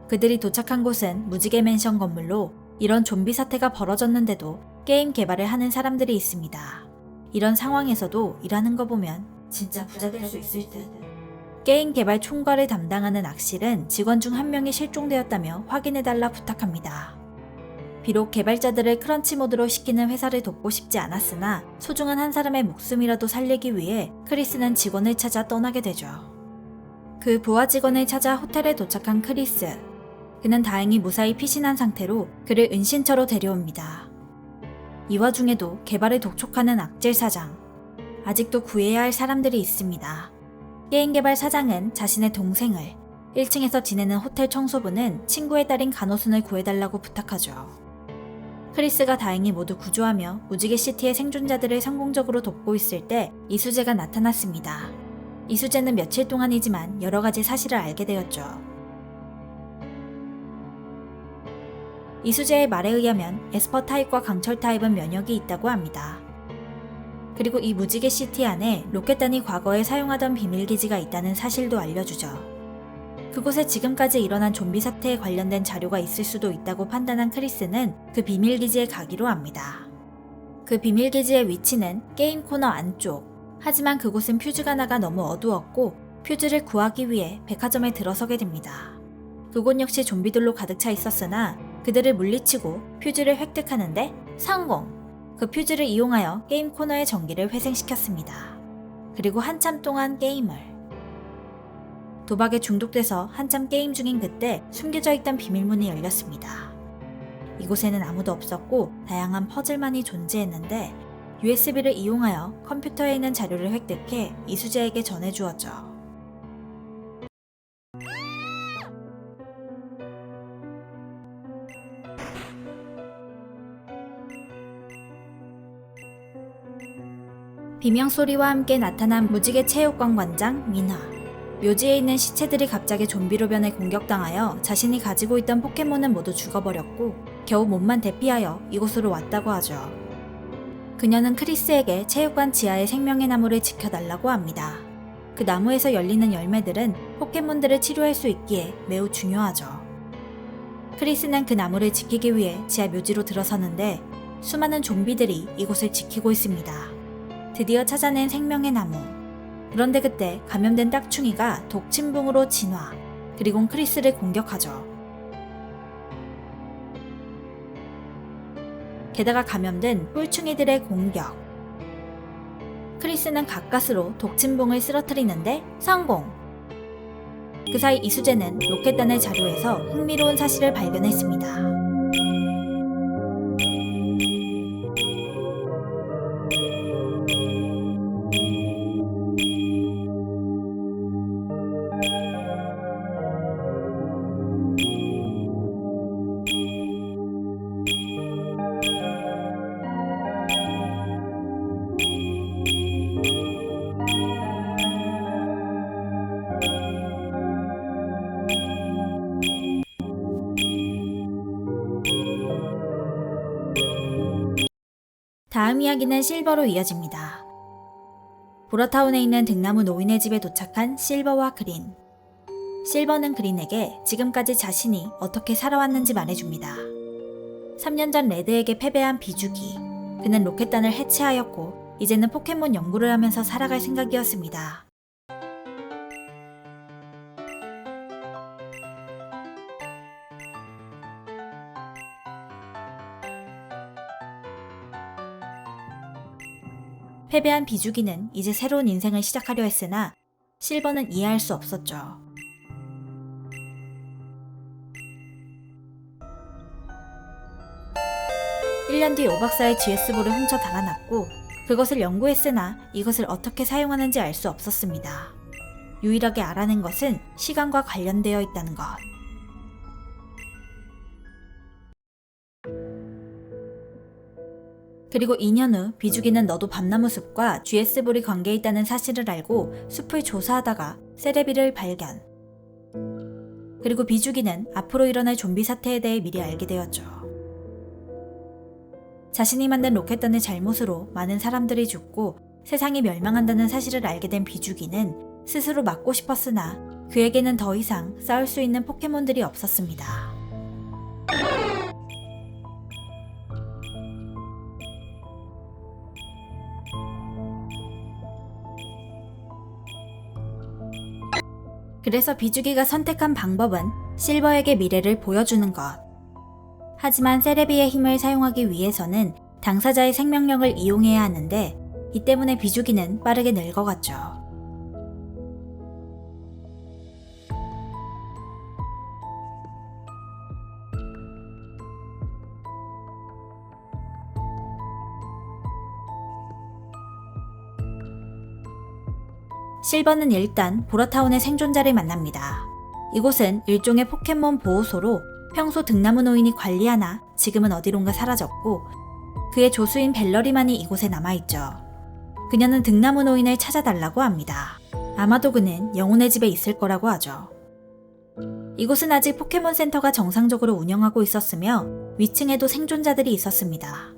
그들이 도착한 곳은 무지개 맨션 건물로 이런 좀비 사태가 벌어졌는데도 게임 개발을 하는 사람들이 있습니다. 이런 상황에서도 일하는 거 보면 진짜 부자 될 수 있을 듯. 게임 개발 총괄을 담당하는 악실은 직원 중 한 명이 실종되었다며 확인해달라 부탁합니다. 비록 개발자들을 크런치 모드로 시키는 회사를 돕고 싶지 않았으나 소중한 한 사람의 목숨이라도 살리기 위해 크리스는 직원을 찾아 떠나게 되죠. 그 부하 직원을 찾아 호텔에 도착한 크리스. 그는 다행히 무사히 피신한 상태로 그를 은신처로 데려옵니다. 이 와중에도 개발을 독촉하는 악질 사장. 아직도 구해야 할 사람들이 있습니다. 게임 개발 사장은 자신의 동생을, 1층에서 지내는 호텔 청소부는 친구의 딸인 간호순을 구해달라고 부탁하죠. 크리스가 다행히 모두 구조하며 무지개 시티의 생존자들을 성공적으로 돕고 있을 때 이수재가 나타났습니다. 이수재는 며칠 동안이지만 여러 가지 사실을 알게 되었죠. 이수재의 말에 의하면 에스퍼 타입과 강철 타입은 면역이 있다고 합니다. 그리고 이 무지개 시티 안에 로켓단이 과거에 사용하던 비밀기지가 있다는 사실도 알려주죠. 그곳에 지금까지 일어난 좀비 사태에 관련된 자료가 있을 수도 있다고 판단한 크리스는 그 비밀기지에 가기로 합니다. 그 비밀기지의 위치는 게임 코너 안쪽. 하지만 그곳은 퓨즈가 나가 너무 어두웠고 퓨즈를 구하기 위해 백화점에 들어서게 됩니다. 그곳 역시 좀비들로 가득 차 있었으나 그들을 물리치고 퓨즈를 획득하는데 성공! 그 퓨즈를 이용하여 게임 코너의 전기를 회생시켰습니다. 그리고 한참 동안 게임을. 도박에 중독돼서 한참 게임 중인 그때 숨겨져 있던 비밀문이 열렸습니다. 이곳에는 아무도 없었고 다양한 퍼즐만이 존재했는데 USB를 이용하여 컴퓨터에 있는 자료를 획득해 이수재에게 전해주었죠. 비명소리와 함께 나타난 무지개 체육관 관장 민화. 묘지에 있는 시체들이 갑자기 좀비로 변해 공격당하여 자신이 가지고 있던 포켓몬은 모두 죽어버렸고 겨우 몸만 대피하여 이곳으로 왔다고 하죠. 그녀는 크리스에게 체육관 지하의 생명의 나무를 지켜달라고 합니다. 그 나무에서 열리는 열매들은 포켓몬들을 치료할 수 있기에 매우 중요하죠. 크리스는 그 나무를 지키기 위해 지하 묘지로 들어서는데 수많은 좀비들이 이곳을 지키고 있습니다. 드디어 찾아낸 생명의 나무. 그런데 그때 감염된 딱충이가 독침붕으로 진화, 그리고 크리스를 공격하죠. 게다가 감염된 뿔충이들의 공격. 크리스는 가까스로 독침붕을 쓰러뜨리는데 성공! 그 사이 이수재는 로켓단의 자료에서 흥미로운 사실을 발견했습니다. 다음 이야기는 실버로 이어집니다. 보라타운에 있는 등나무 노인의 집에 도착한 실버와 그린. 실버는 그린에게 지금까지 자신이 어떻게 살아왔는지 말해줍니다. 3년 전 레드에게 패배한 비주기. 그는 로켓단을 해체하였고 이제는 포켓몬 연구를 하면서 살아갈 생각이었습니다. 패배한 비주기는 이제 새로운 인생을 시작하려 했으나 실버는 이해할 수 없었죠. (1년) 뒤 오박사의 GS볼을 훔쳐 달아났고 그것을 연구했으나 이것을 어떻게 사용하는지 알 수 없었습니다. 유일하게 알아낸 것은 시간과 관련되어 있다는 것. 그리고 2년 후 비주기는 너도 밤나무 숲과 GS볼이 관계에 있다는 사실을 알고 숲을 조사하다가 세레비를 발견. 그리고 비주기는 앞으로 일어날 좀비 사태에 대해 미리 알게 되었죠. 자신이 만든 로켓단의 잘못으로 많은 사람들이 죽고 세상이 멸망한다는 사실을 알게 된 비주기는 스스로 막고 싶었으나 그에게는 더 이상 싸울 수 있는 포켓몬들이 없었습니다. 그래서 비주기가 선택한 방법은 실버에게 미래를 보여주는 것. 하지만 세레비의 힘을 사용하기 위해서는 당사자의 생명력을 이용해야 하는데 이 때문에 비주기는 빠르게 늙어갔죠. 실버는 일단 보라타운의 생존자를 만납니다. 이곳은 일종의 포켓몬 보호소로 평소 등나무 노인이 관리하나 지금은 어디론가 사라졌고 그의 조수인 벨러리만이 이곳에 남아있죠. 그녀는 등나무 노인을 찾아달라고 합니다. 아마도 그는 영혼의 집에 있을 거라고 하죠. 이곳은 아직 포켓몬 센터가 정상적으로 운영하고 있었으며 위층에도 생존자들이 있었습니다.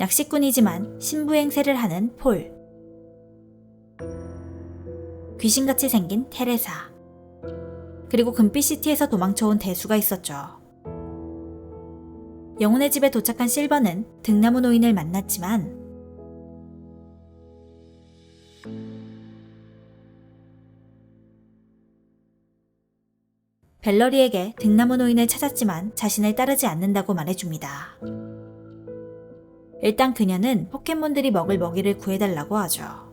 약식꾼이지만 신부행세를 하는 폴, 귀신같이 생긴 테레사, 그리고 금빛시티에서 도망쳐온 대수가 있었죠. 영혼의 집에 도착한 실버는 등나무 노인을 만났지만 벨러리에게 등나무 노인을 찾았지만 자신을 따르지 않는다고 말해줍니다. 일단 그녀는 포켓몬들이 먹을 먹이를 구해달라고 하죠.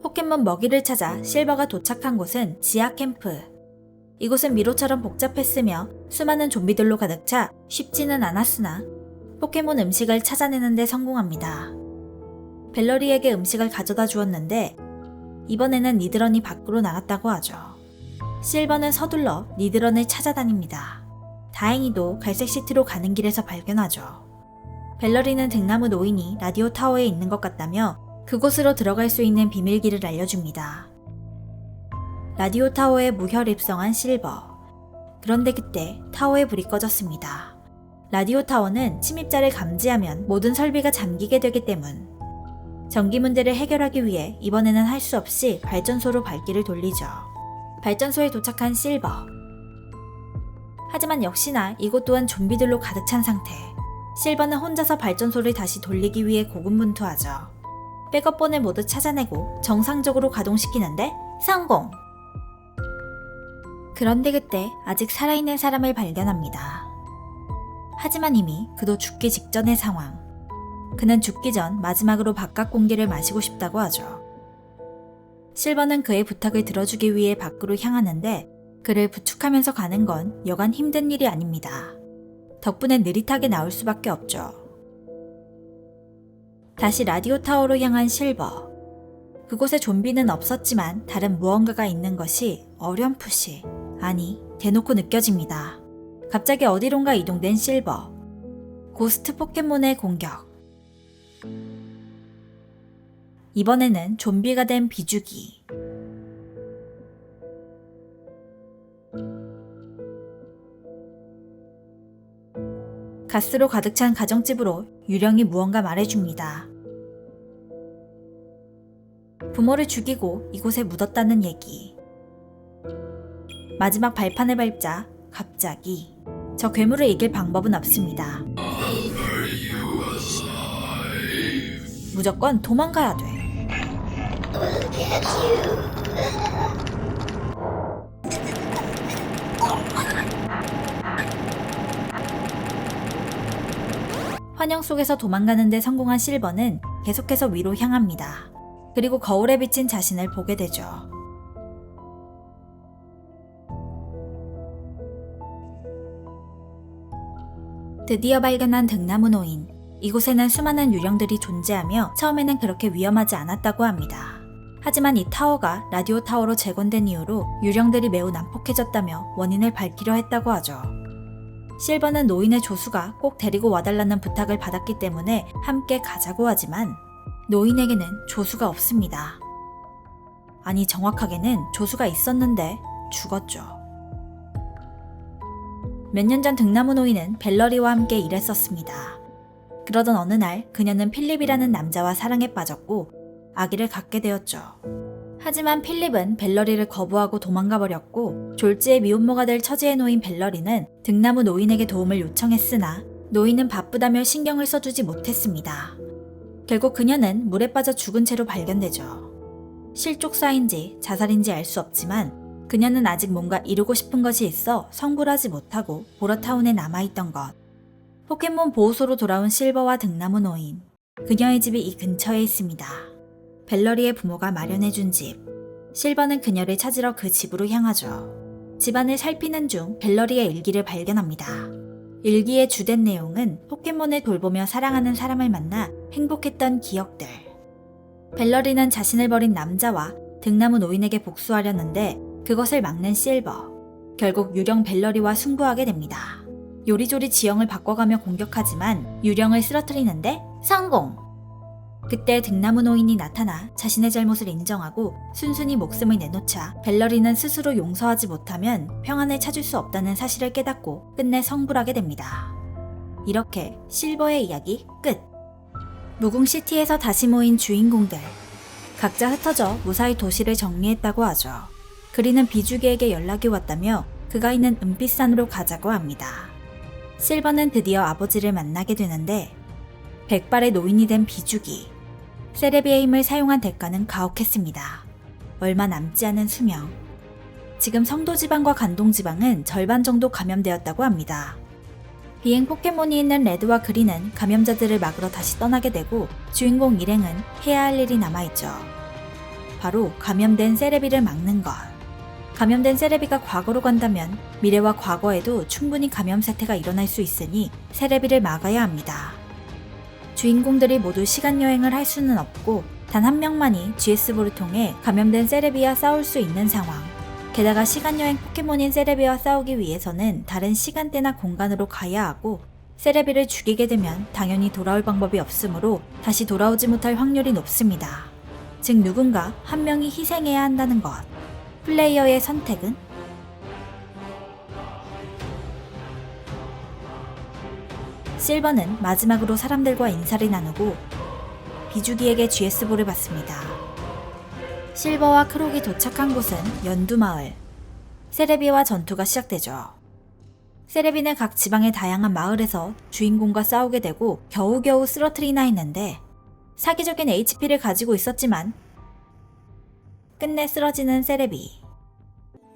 포켓몬 먹이를 찾아 실버가 도착한 곳은 지하 캠프. 이곳은 미로처럼 복잡했으며 수많은 좀비들로 가득 차 쉽지는 않았으나 포켓몬 음식을 찾아내는 데 성공합니다. 벨러리에게 음식을 가져다 주었는데 이번에는 니드런이 밖으로 나갔다고 하죠. 실버는 서둘러 니드런을 찾아다닙니다. 다행히도 갈색시티로 가는 길에서 발견하죠. 벨러리는 등나무 노인이 라디오 타워에 있는 것 같다며 그곳으로 들어갈 수 있는 비밀길을 알려줍니다. 라디오 타워에 무혈 입성한 실버. 그런데 그때 타워의 불이 꺼졌습니다. 라디오 타워는 침입자를 감지하면 모든 설비가 잠기게 되기 때문. 전기 문제를 해결하기 위해 이번에는 할 수 없이 발전소로 발길을 돌리죠. 발전소에 도착한 실버. 하지만 역시나 이곳 또한 좀비들로 가득 찬 상태. 실버는 혼자서 발전소를 다시 돌리기 위해 고군분투하죠. 백업본을 모두 찾아내고 정상적으로 가동시키는데 성공! 그런데 그때 아직 살아있는 사람을 발견합니다. 하지만 이미 그도 죽기 직전의 상황. 그는 죽기 전 마지막으로 바깥 공기를 마시고 싶다고 하죠. 실버는 그의 부탁을 들어주기 위해 밖으로 향하는데 그를 부축하면서 가는 건 여간 힘든 일이 아닙니다. 덕분에 느릿하게 나올 수밖에 없죠. 다시 라디오 타워로 향한 실버. 그곳에 좀비는 없었지만 다른 무언가가 있는 것이 어렴풋이, 아니 대놓고 느껴집니다. 갑자기 어디론가 이동된 실버. 고스트 포켓몬의 공격. 이번에는 좀비가 된 비주기. 가스로 가득 찬 가정집으로 유령이 무언가 말해줍니다. 부모를 죽이고 이곳에 묻었다는 얘기. 마지막 발판을 밟자 갑자기 저 괴물을 이길 방법은 없습니다. 무조건 도망가야 돼. 환영 속에서 도망가는 데 성공한 실버는 계속해서 위로 향합니다. 그리고 거울에 비친 자신을 보게 되죠. 드디어 발견한 등나무 노인. 이곳에는 수많은 유령들이 존재하며 처음에는 그렇게 위험하지 않았다고 합니다. 하지만 이 타워가 라디오 타워로 재건된 이후로 유령들이 매우 난폭해졌다며 원인을 밝히려 했다고 하죠. 실버는 노인의 조수가 꼭 데리고 와달라는 부탁을 받았기 때문에 함께 가자고 하지만 노인에게는 조수가 없습니다. 아니, 정확하게는 조수가 있었는데 죽었죠. 몇 년 전 등나무 노인은 벨러리와 함께 일했었습니다. 그러던 어느 날 그녀는 필립이라는 남자와 사랑에 빠졌고 아기를 갖게 되었죠. 하지만 필립은 벨러리를 거부하고 도망가 버렸고 졸지에 미혼모가 될 처지에 놓인 벨러리는 등나무 노인에게 도움을 요청했으나 노인은 바쁘다며 신경을 써주지 못했습니다. 결국 그녀는 물에 빠져 죽은 채로 발견되죠. 실족사인지 자살인지 알 수 없지만 그녀는 아직 뭔가 이루고 싶은 것이 있어 성불 하지 못하고 보러타운에 남아있던 것. 포켓몬 보호소로 돌아온 실버와 등나무 노인. 그녀의 집이 이 근처에 있습니다. 벨러리의 부모가 마련해준 집. 실버는 그녀를 찾으러 그 집으로 향하죠. 집안을 살피는 중 벨러리의 일기를 발견합니다. 일기의 주된 내용은 포켓몬을 돌보며 사랑하는 사람을 만나 행복했던 기억들. 벨러리는 자신을 버린 남자와 등나무 노인에게 복수하려는데 그것을 막는 실버. 결국 유령 벨러리와 승부하게 됩니다. 요리조리 지형을 바꿔가며 공격하지만 유령을 쓰러뜨리는데 성공! 그때 등나무 노인이 나타나 자신의 잘못을 인정하고 순순히 목숨을 내놓자 벨러리는 스스로 용서하지 못하면 평안을 찾을 수 없다는 사실을 깨닫고 끝내 성불하게 됩니다. 이렇게 실버의 이야기 끝! 무궁시티에서 다시 모인 주인공들. 각자 흩어져 무사히 도시를 정리했다고 하죠. 그리는 비주기에게 연락이 왔다며 그가 있는 은빛산으로 가자고 합니다. 실버는 드디어 아버지를 만나게 되는데 백발의 노인이 된 비주기. 세레비의 힘을 사용한 대가는 가혹했습니다. 얼마 남지 않은 수명. 지금 성도지방과 간동지방은 절반 정도 감염되었다고 합니다. 비행 포켓몬이 있는 레드와 그린은 감염자들을 막으러 다시 떠나게 되고 주인공 일행은 해야 할 일이 남아있죠. 바로 감염된 세레비를 막는 것. 감염된 세레비가 과거로 간다면 미래와 과거에도 충분히 감염 사태가 일어날 수 있으니 세레비를 막아야 합니다. 주인공들이 모두 시간여행을 할 수는 없고 단 한 명만이 GS볼을 통해 감염된 세레비와 싸울 수 있는 상황. 게다가 시간여행 포켓몬인 세레비와 싸우기 위해서는 다른 시간대나 공간으로 가야 하고 세레비를 죽이게 되면 당연히 돌아올 방법이 없으므로 다시 돌아오지 못할 확률이 높습니다. 즉 누군가 한 명이 희생해야 한다는 것. 플레이어의 선택은? 실버는 마지막으로 사람들과 인사를 나누고 비주기에게 GS볼을 받습니다. 실버와 크록이 도착한 곳은 연두마을. 세레비와 전투가 시작되죠. 세레비는 각 지방의 다양한 마을에서 주인공과 싸우게 되고 겨우겨우 쓰러트리나 했는데 사기적인 HP를 가지고 있었지만 끝내 쓰러지는 세레비.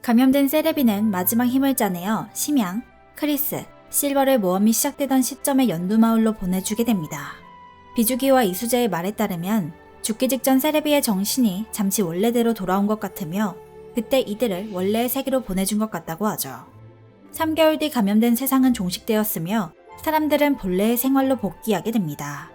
감염된 세레비는 마지막 힘을 짜내어 심양, 크리스, 실버를 모험이 시작되던 시점에 연두마을로 보내주게 됩니다. 비주기와 이수재의 말에 따르면 죽기 직전 세레비의 정신이 잠시 원래대로 돌아온 것 같으며 그때 이들을 원래의 세계로 보내준 것 같다고 하죠. 3개월 뒤 감염된 세상은 종식되었으며 사람들은 본래의 생활로 복귀하게 됩니다.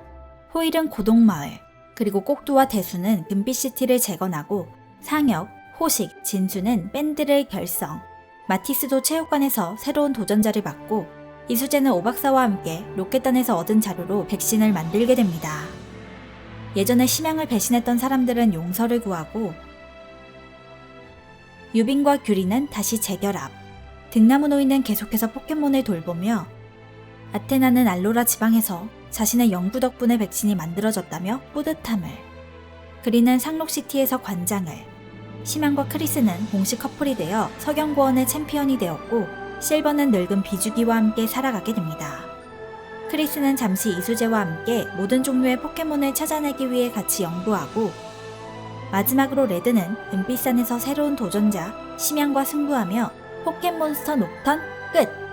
호일은 고동마을, 그리고 꼭두와 대수는 금빛시티를 재건하고 상혁, 호식, 진수는 밴드를 결성, 마티스도 체육관에서 새로운 도전자를 맡고 이수재는 오박사와 함께 로켓단에서 얻은 자료로 백신을 만들게 됩니다. 예전에 심양을 배신했던 사람들은 용서를 구하고 유빈과 규리는 다시 재결합. 등나무 노인은 계속해서 포켓몬을 돌보며 아테나는 알로라 지방에서 자신의 연구 덕분에 백신이 만들어졌다며 뿌듯함을. 그리는 상록시티에서 관장을. 심양과 크리스는 공식 커플이 되어 서경고원의 챔피언이 되었고 실버는 늙은 비주기와 함께 살아가게 됩니다. 크리스는 잠시 이수재와 함께 모든 종류의 포켓몬을 찾아내기 위해 같이 연구하고 마지막으로 레드는 은빛산에서 새로운 도전자 심양과 승부하며 포켓몬스터 녹턴 끝!